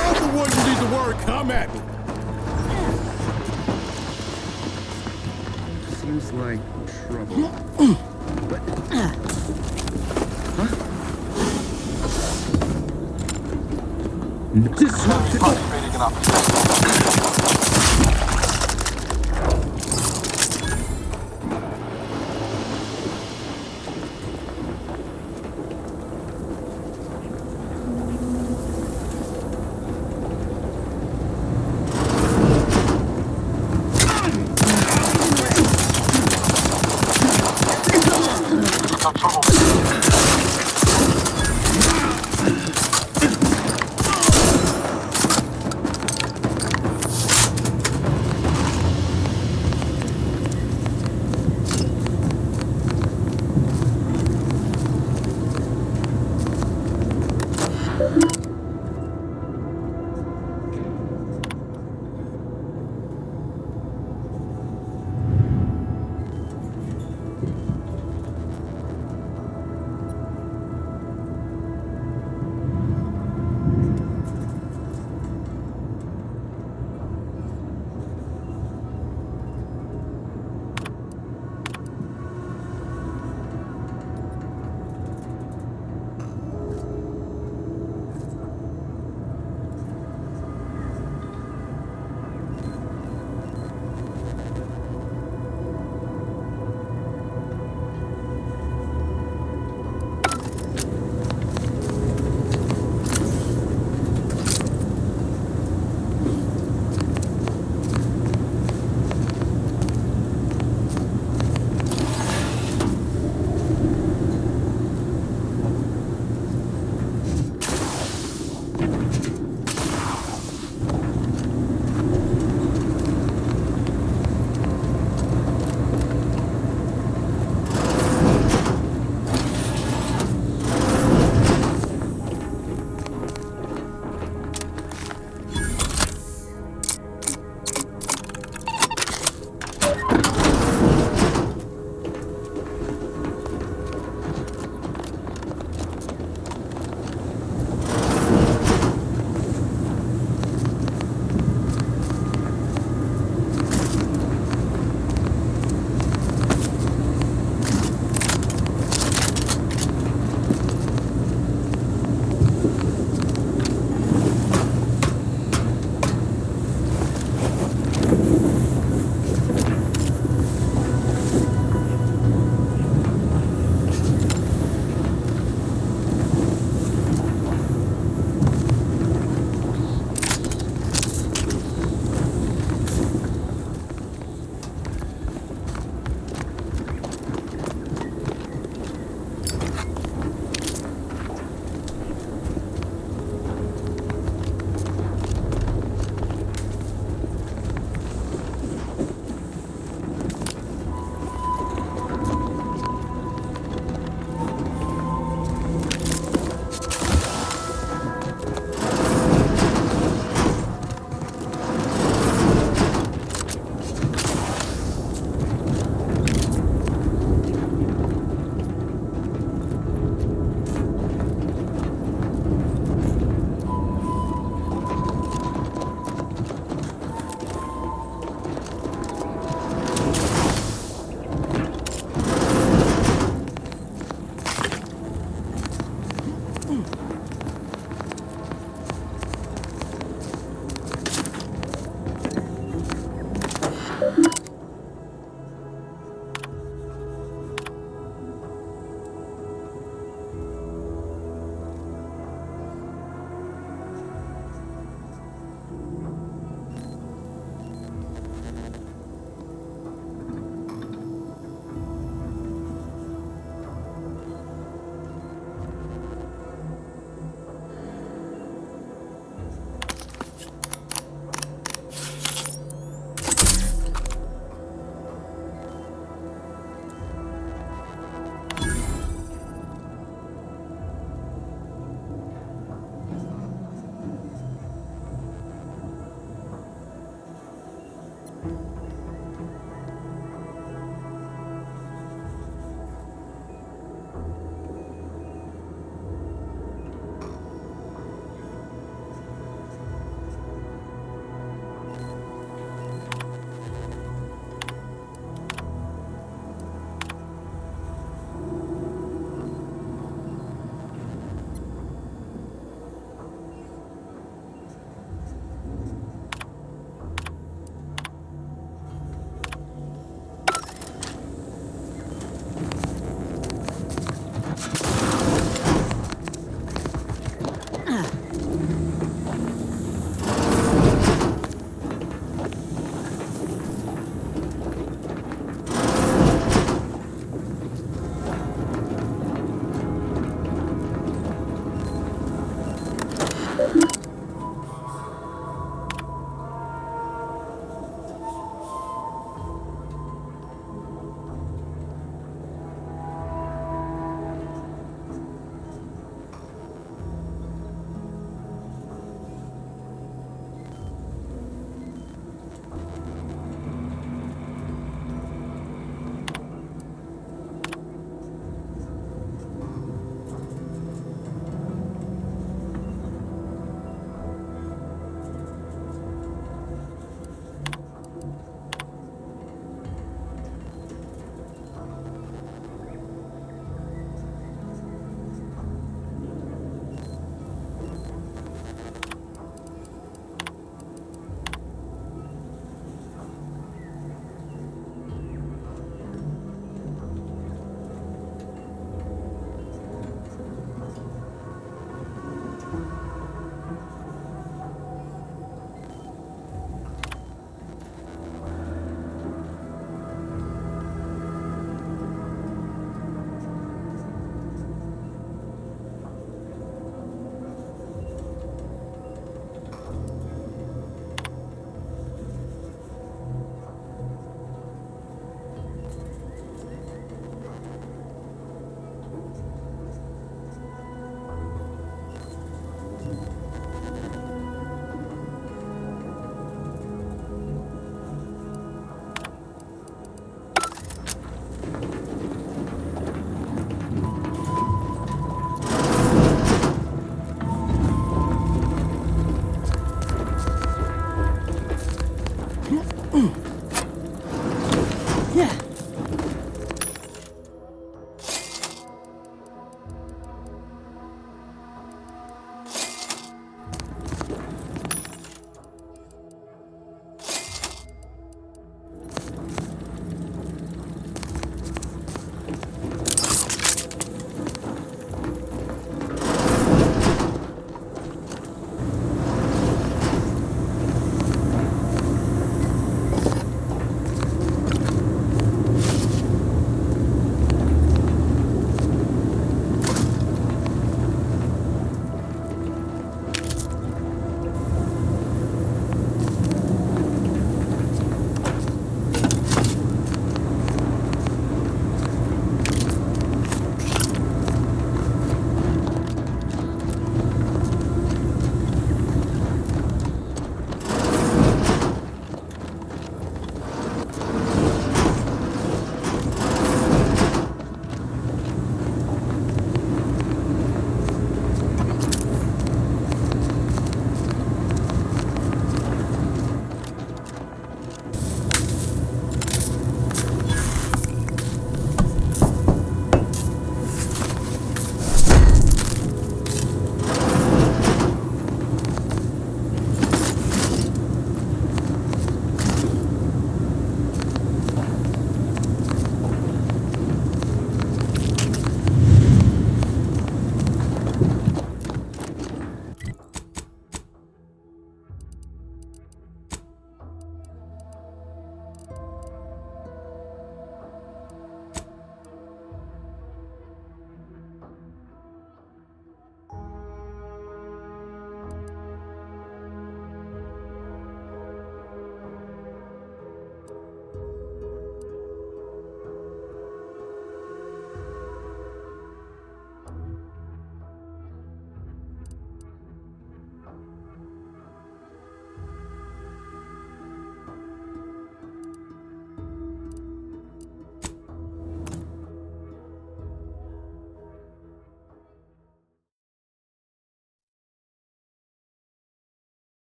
S21: I'm the one you need to worry. Come at me.
S22: Seems like trouble. Disrupted.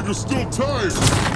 S21: You're still tired!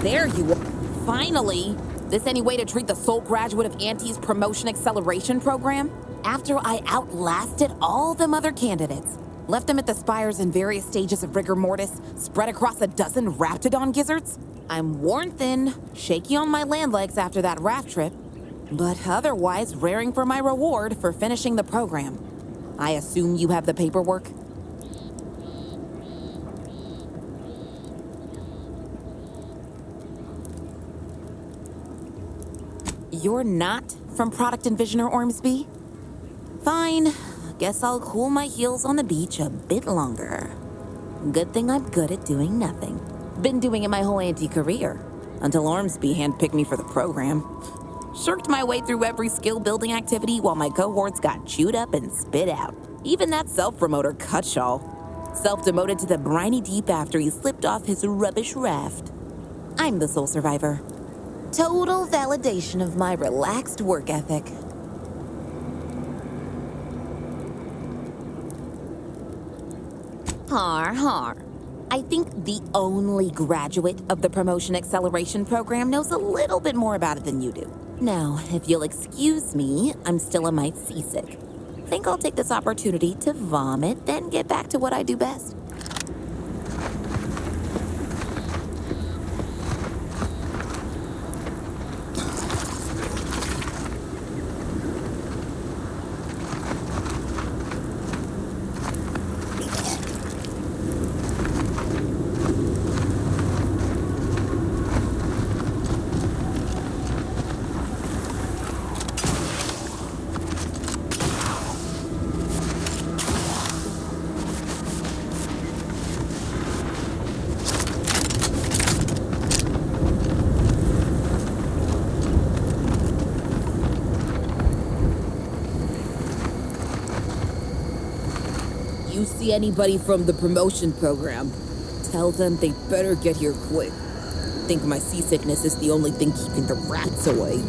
S20: There you are. Finally! This any way to treat the sole graduate of Auntie's promotion acceleration program? After I outlasted all them other candidates, left them at the spires in various stages of rigor mortis, spread across a dozen Raptidon gizzards? I'm worn thin, shaky on my land legs after that raft trip, but otherwise raring for my reward for finishing the program. I assume you have the paperwork? You're not from Product Envisioner Ormsby? Fine. Guess I'll cool my heels on the beach a bit longer. Good thing I'm good at doing nothing. Been doing it my whole career until Ormsby handpicked me for the program. Shirked my way through every skill-building activity while my cohorts got chewed up and spit out. Even that self-promoter Cutshall. Self-demoted to the briny deep after he slipped off his rubbish raft. I'm the sole survivor. Total validation of my relaxed work ethic. Har har. I think the only graduate of the Promotion Acceleration Program knows a little bit more about it than you do. Now, if you'll excuse me, I'm still a mite seasick. Think I'll take this opportunity to vomit, then get back to what I do best. You see anybody from the promotion program, tell them they better get here quick. Think my seasickness is the only thing keeping the rats away.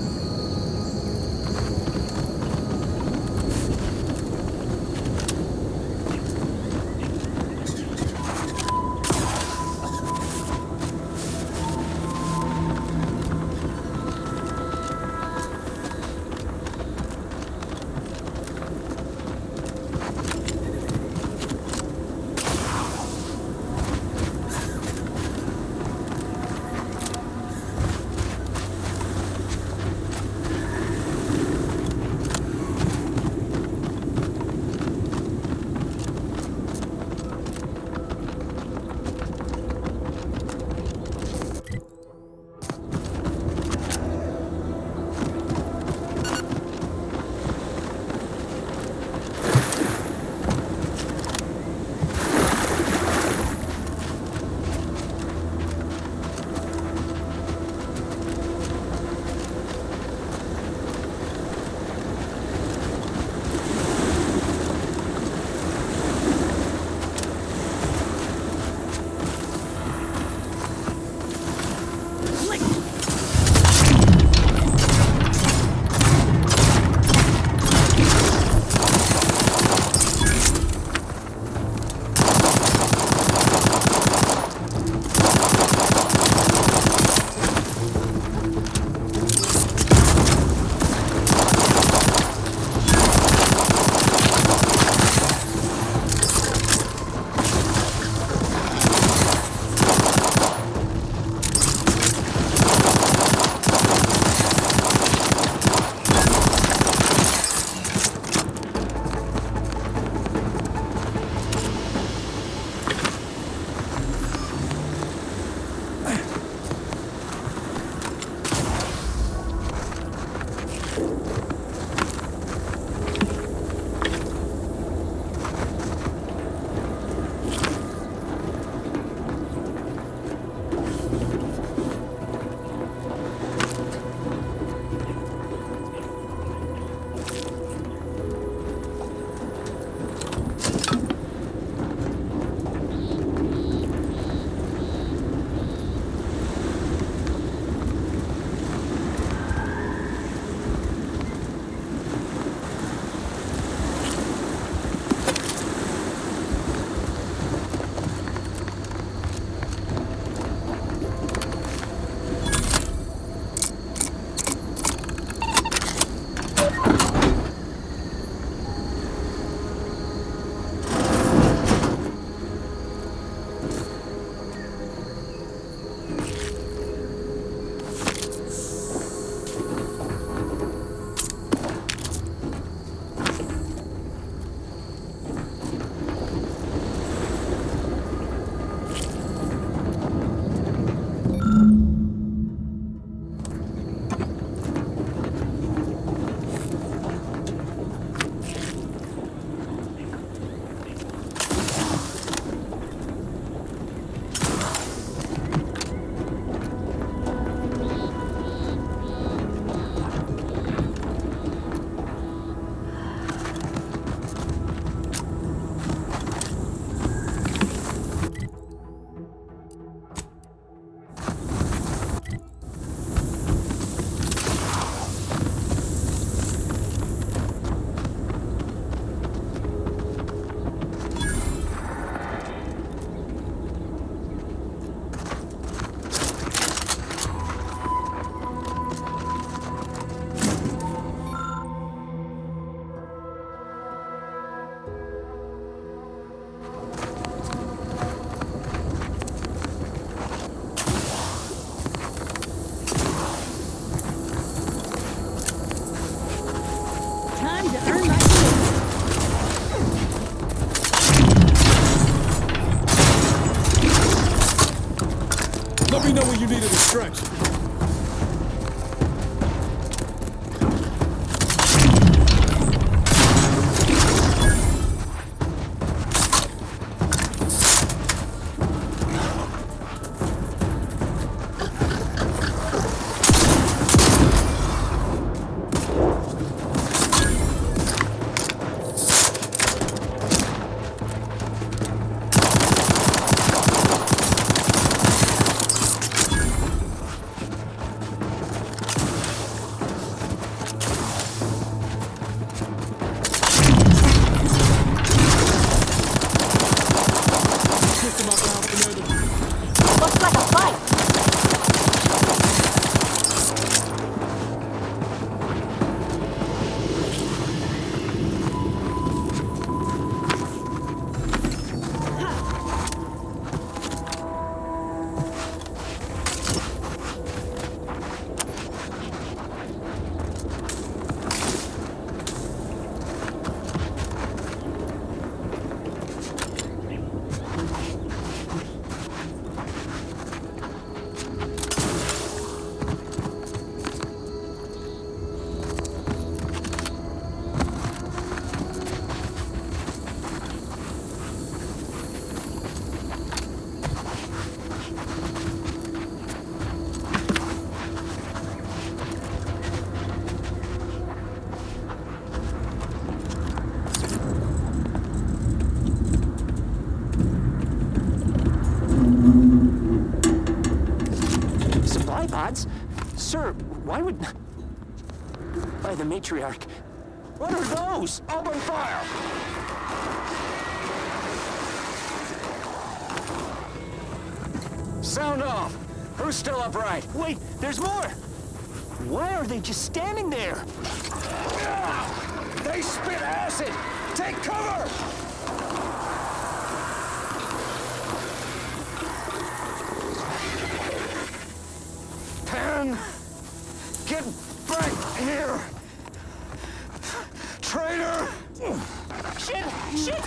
S21: Let me know when you need a distraction.
S3: Sir, why would... By the matriarch. What are those? Open fire! Sound off! Who's still upright? Wait, there's more! Why are they just standing there? They spit acid! Take cover! Pan! Get back here! Traitor! Shit! Shit!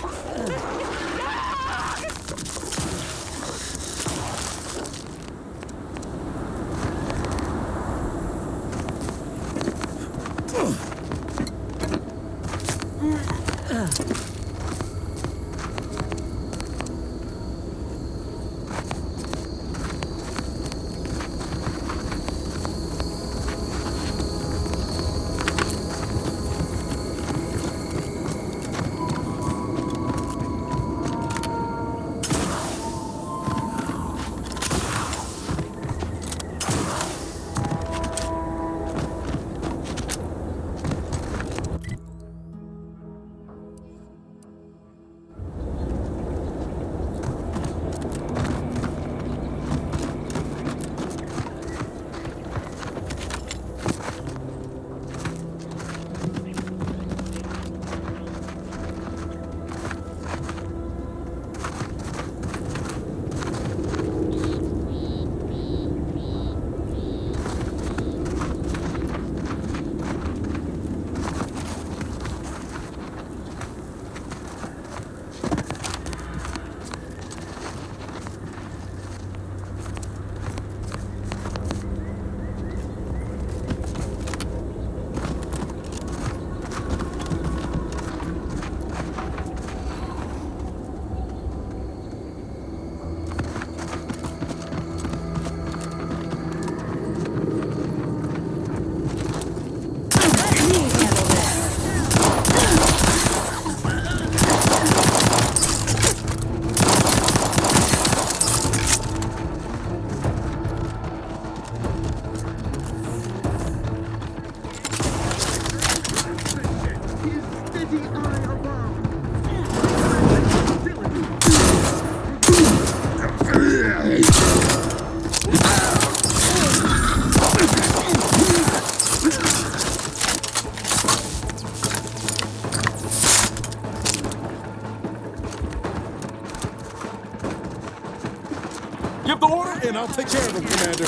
S21: Give the order, and I'll take care of him, Commander.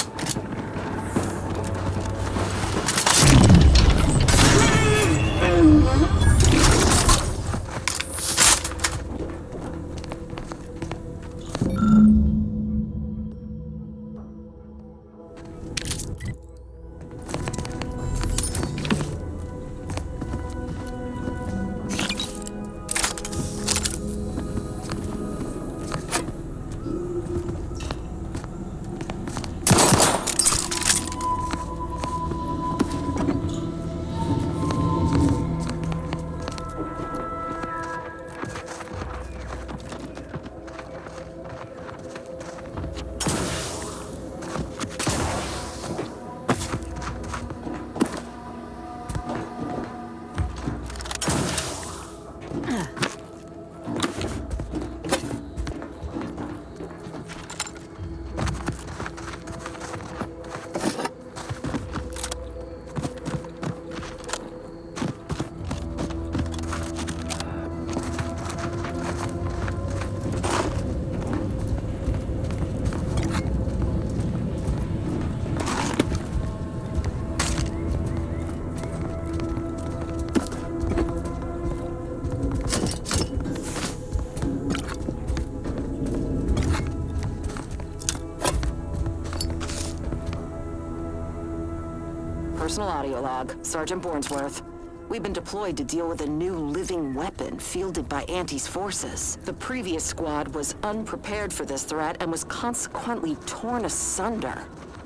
S4: Personal audio log, Sergeant Bornsworth. We've been deployed to deal with a new living weapon fielded by Auntie's forces. The previous squad was unprepared for this threat and was consequently torn asunder.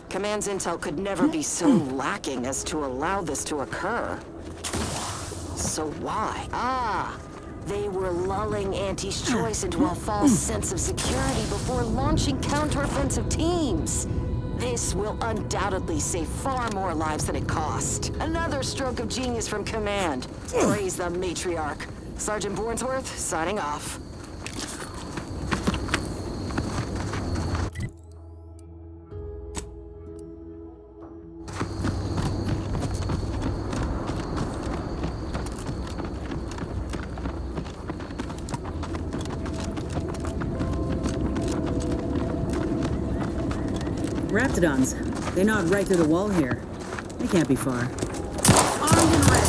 S4: Command's intel could never be so lacking as to allow this to occur. So why? They were lulling Auntie's choice into a false sense of security before launching counteroffensive teams. This will undoubtedly save far more lives than it cost. Another stroke of genius from Command. Praise the Matriarch. Sergeant Bornsworth, signing off.
S5: Raptidons. They gnawed right through the wall here. They can't be far.
S4: Armed and ready.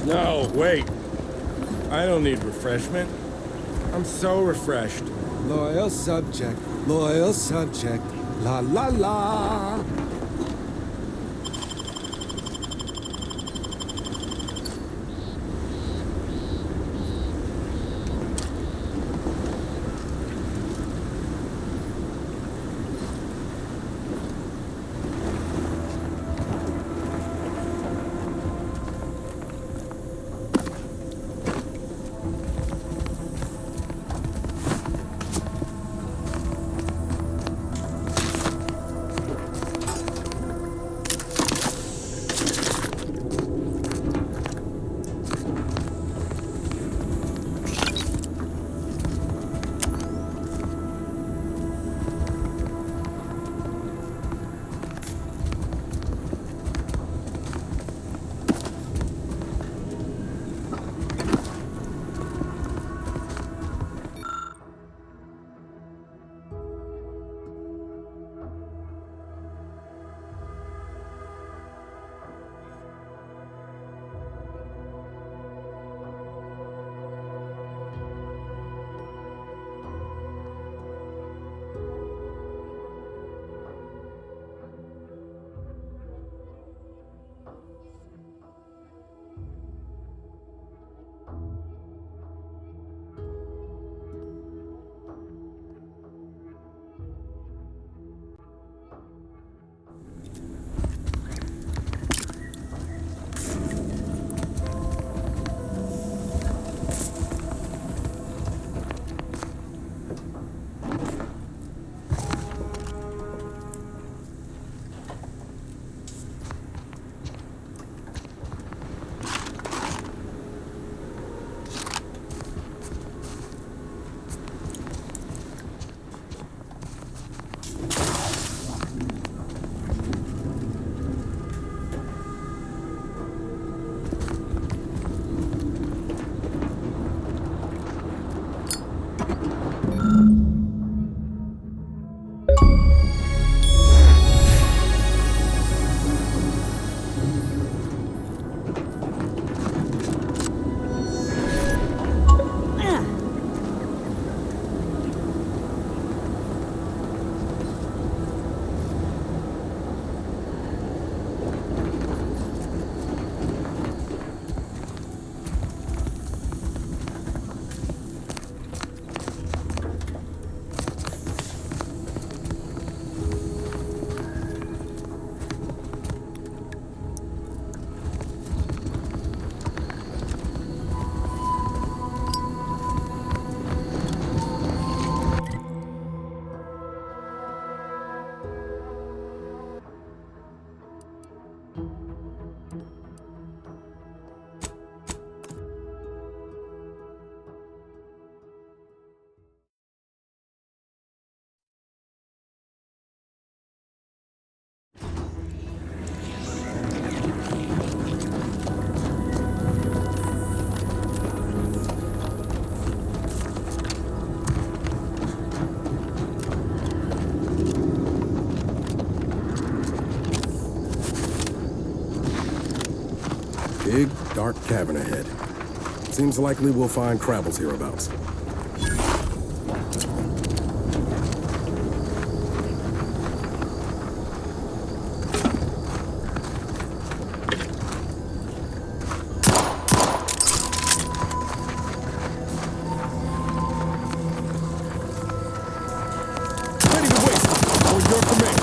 S6: No, wait. I don't need refreshment. I'm so refreshed.
S22: Loyal subject, la la la.
S11: Big, dark cavern ahead. Seems likely we'll find Crabbles hereabouts.
S6: Ready to waste on your command.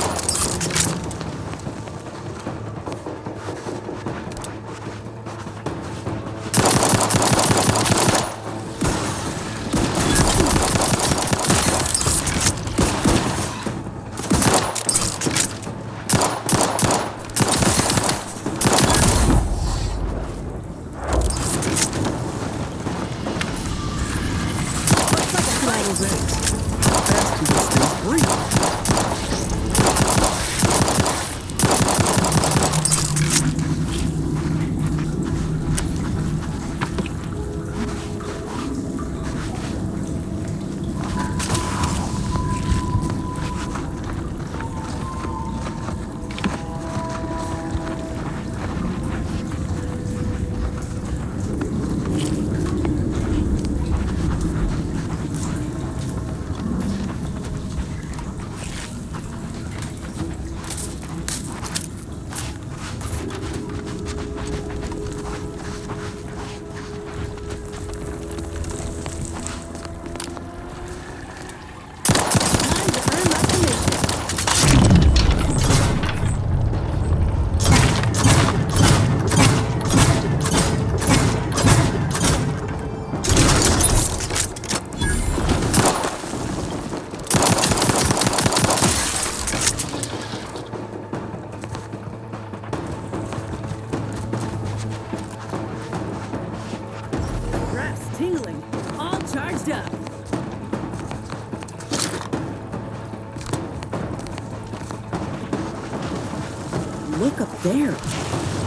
S5: Look up there.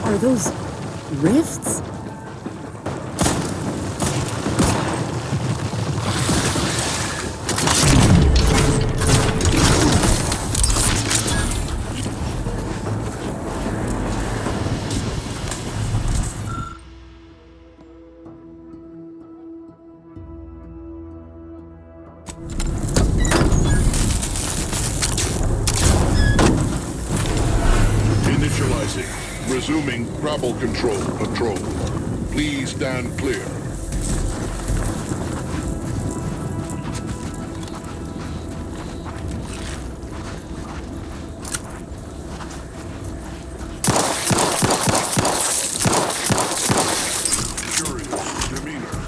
S5: Are those rifts?
S12: Initializing. Resuming grapple control. Please stand clear. Curious demeanor.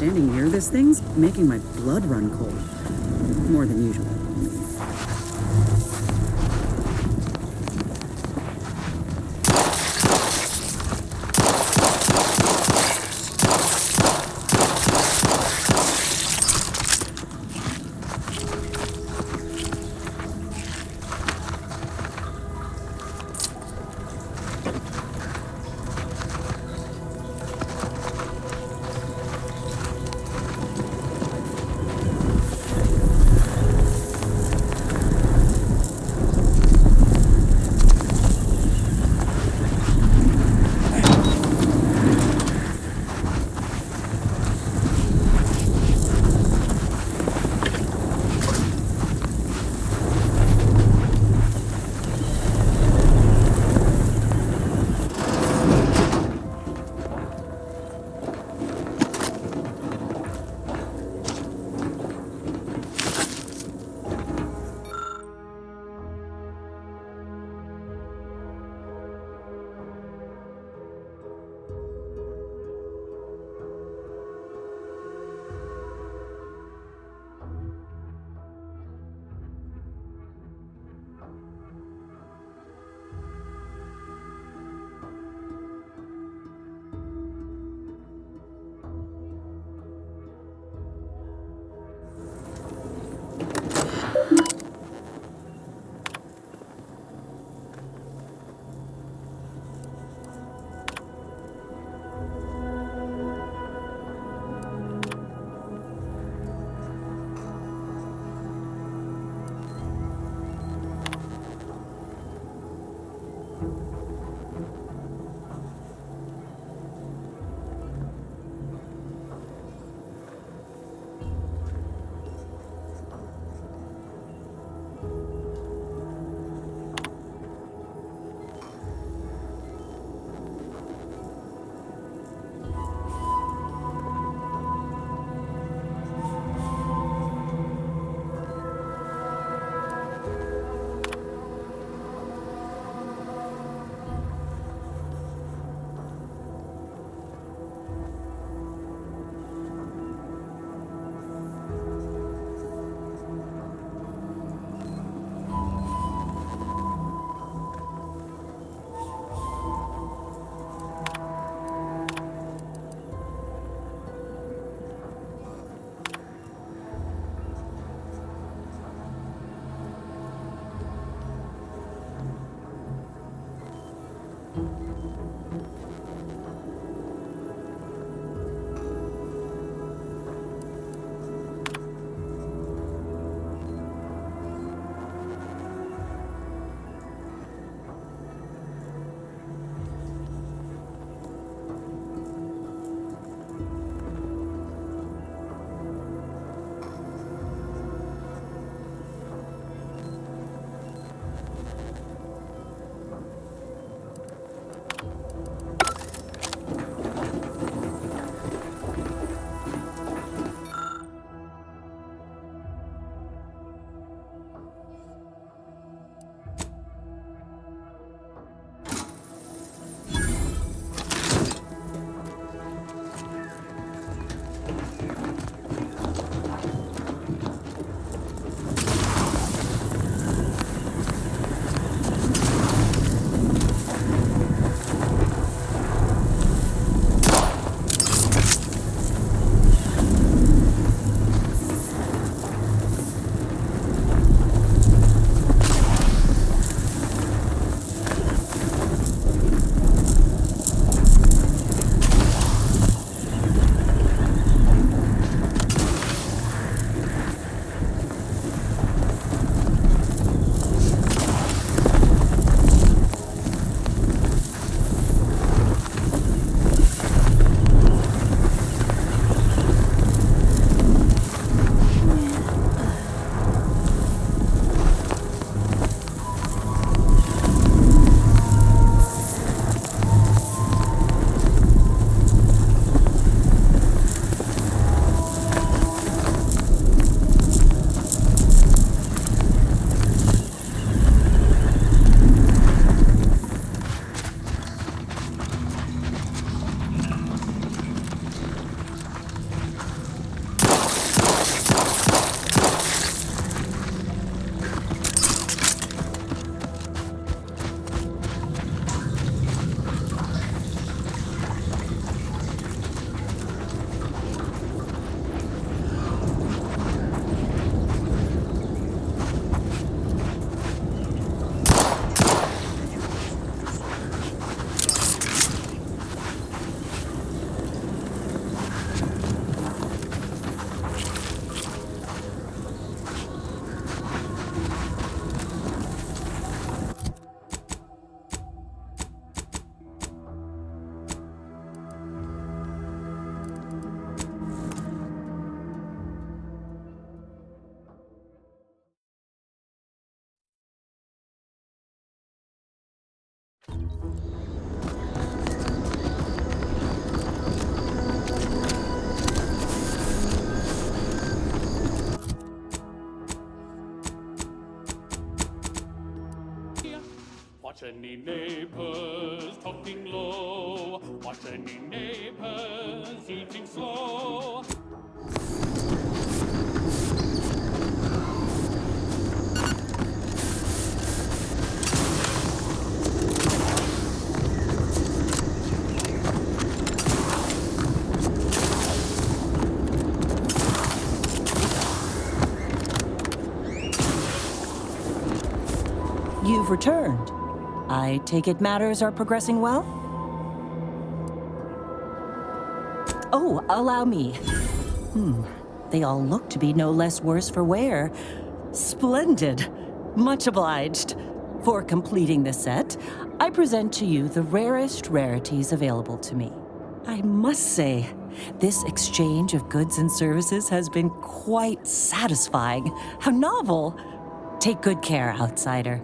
S5: Standing near this thing's making my blood run cold. More than usual.
S1: Watch any neighbors talking low. Watch any neighbors eating slow.
S13: You've returned. I take it matters are progressing well? Oh, allow me. They all look to be no less worse for wear. Splendid. Much obliged. For completing the set, I present to you the rarest rarities available to me. I must say, this exchange of goods and services has been quite satisfying. How novel. Take good care, outsider.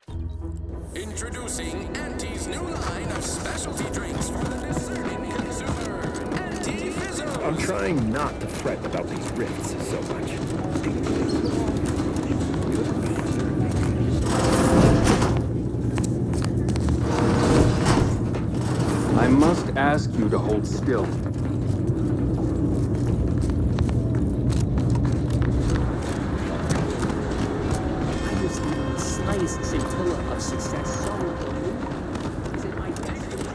S7: Introducing Auntie's new line of specialty drinks for the discerning consumer. Auntie Fizzles.
S3: I'm trying not to fret about these rifts so much.
S14: I must ask you to hold still.
S3: I was the slightest scintilla of success so early. Is it my destiny?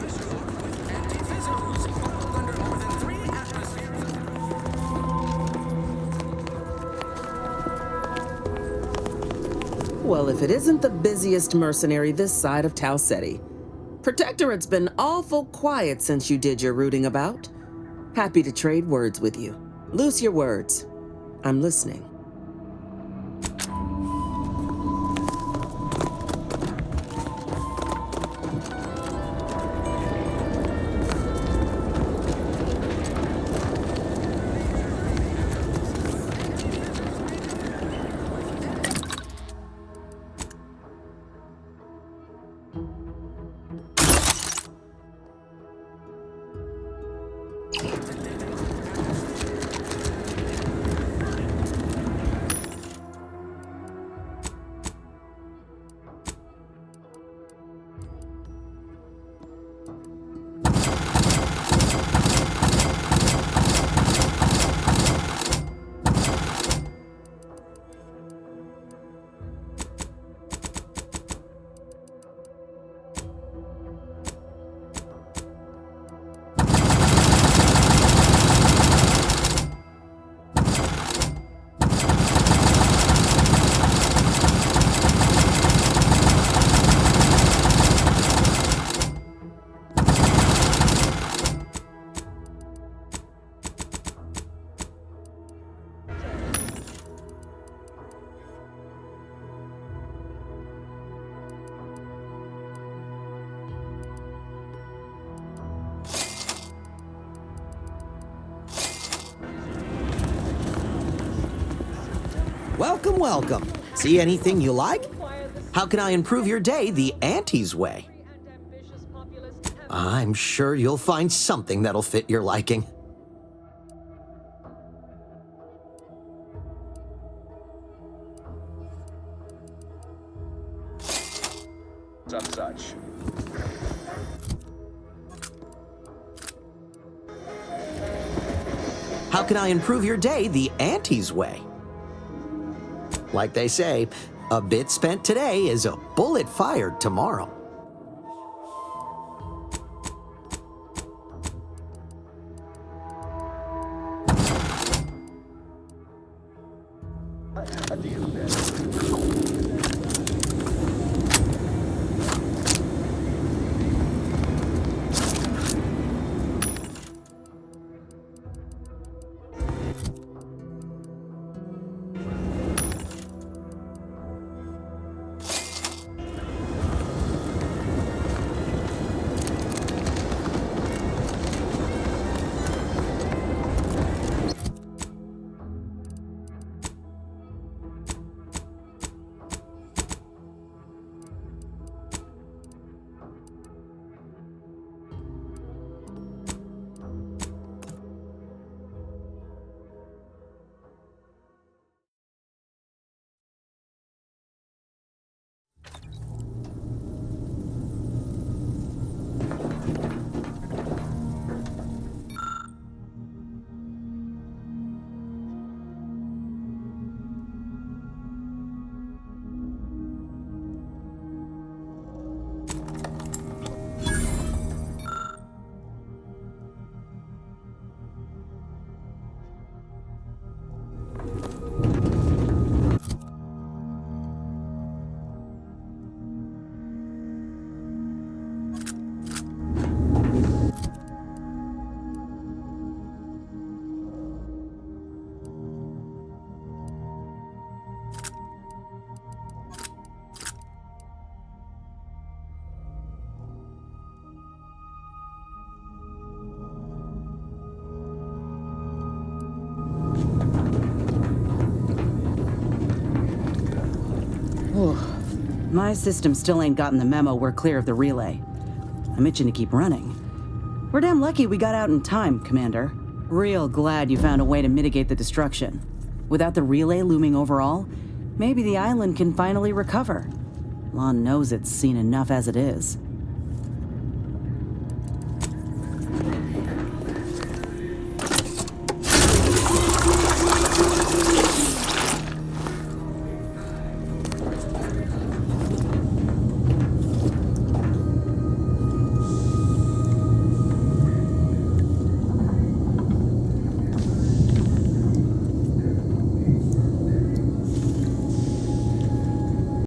S7: Auntie Fizzles, bottled under more than 3 atmospheres.
S17: Well, if it isn't the busiest mercenary this side of Tau Ceti. Protectorate's been awful quiet since you did your rooting about. Happy to trade words with you. Loose your words. I'm listening.
S23: Welcome, welcome. See anything you like? How can I improve your day the Auntie's way? I'm sure you'll find something that'll fit your liking.
S7: Such.
S23: How can I improve your day the Auntie's way? Like they say, a bit spent today is a bullet fired tomorrow.
S5: My system still ain't gotten the memo we're clear of the relay. I'm itching to keep running. We're damn lucky we got out in time, Commander. Real glad you found a way to mitigate the destruction. Without the relay looming over all, maybe the island can finally recover. Lon knows it's seen enough as it is.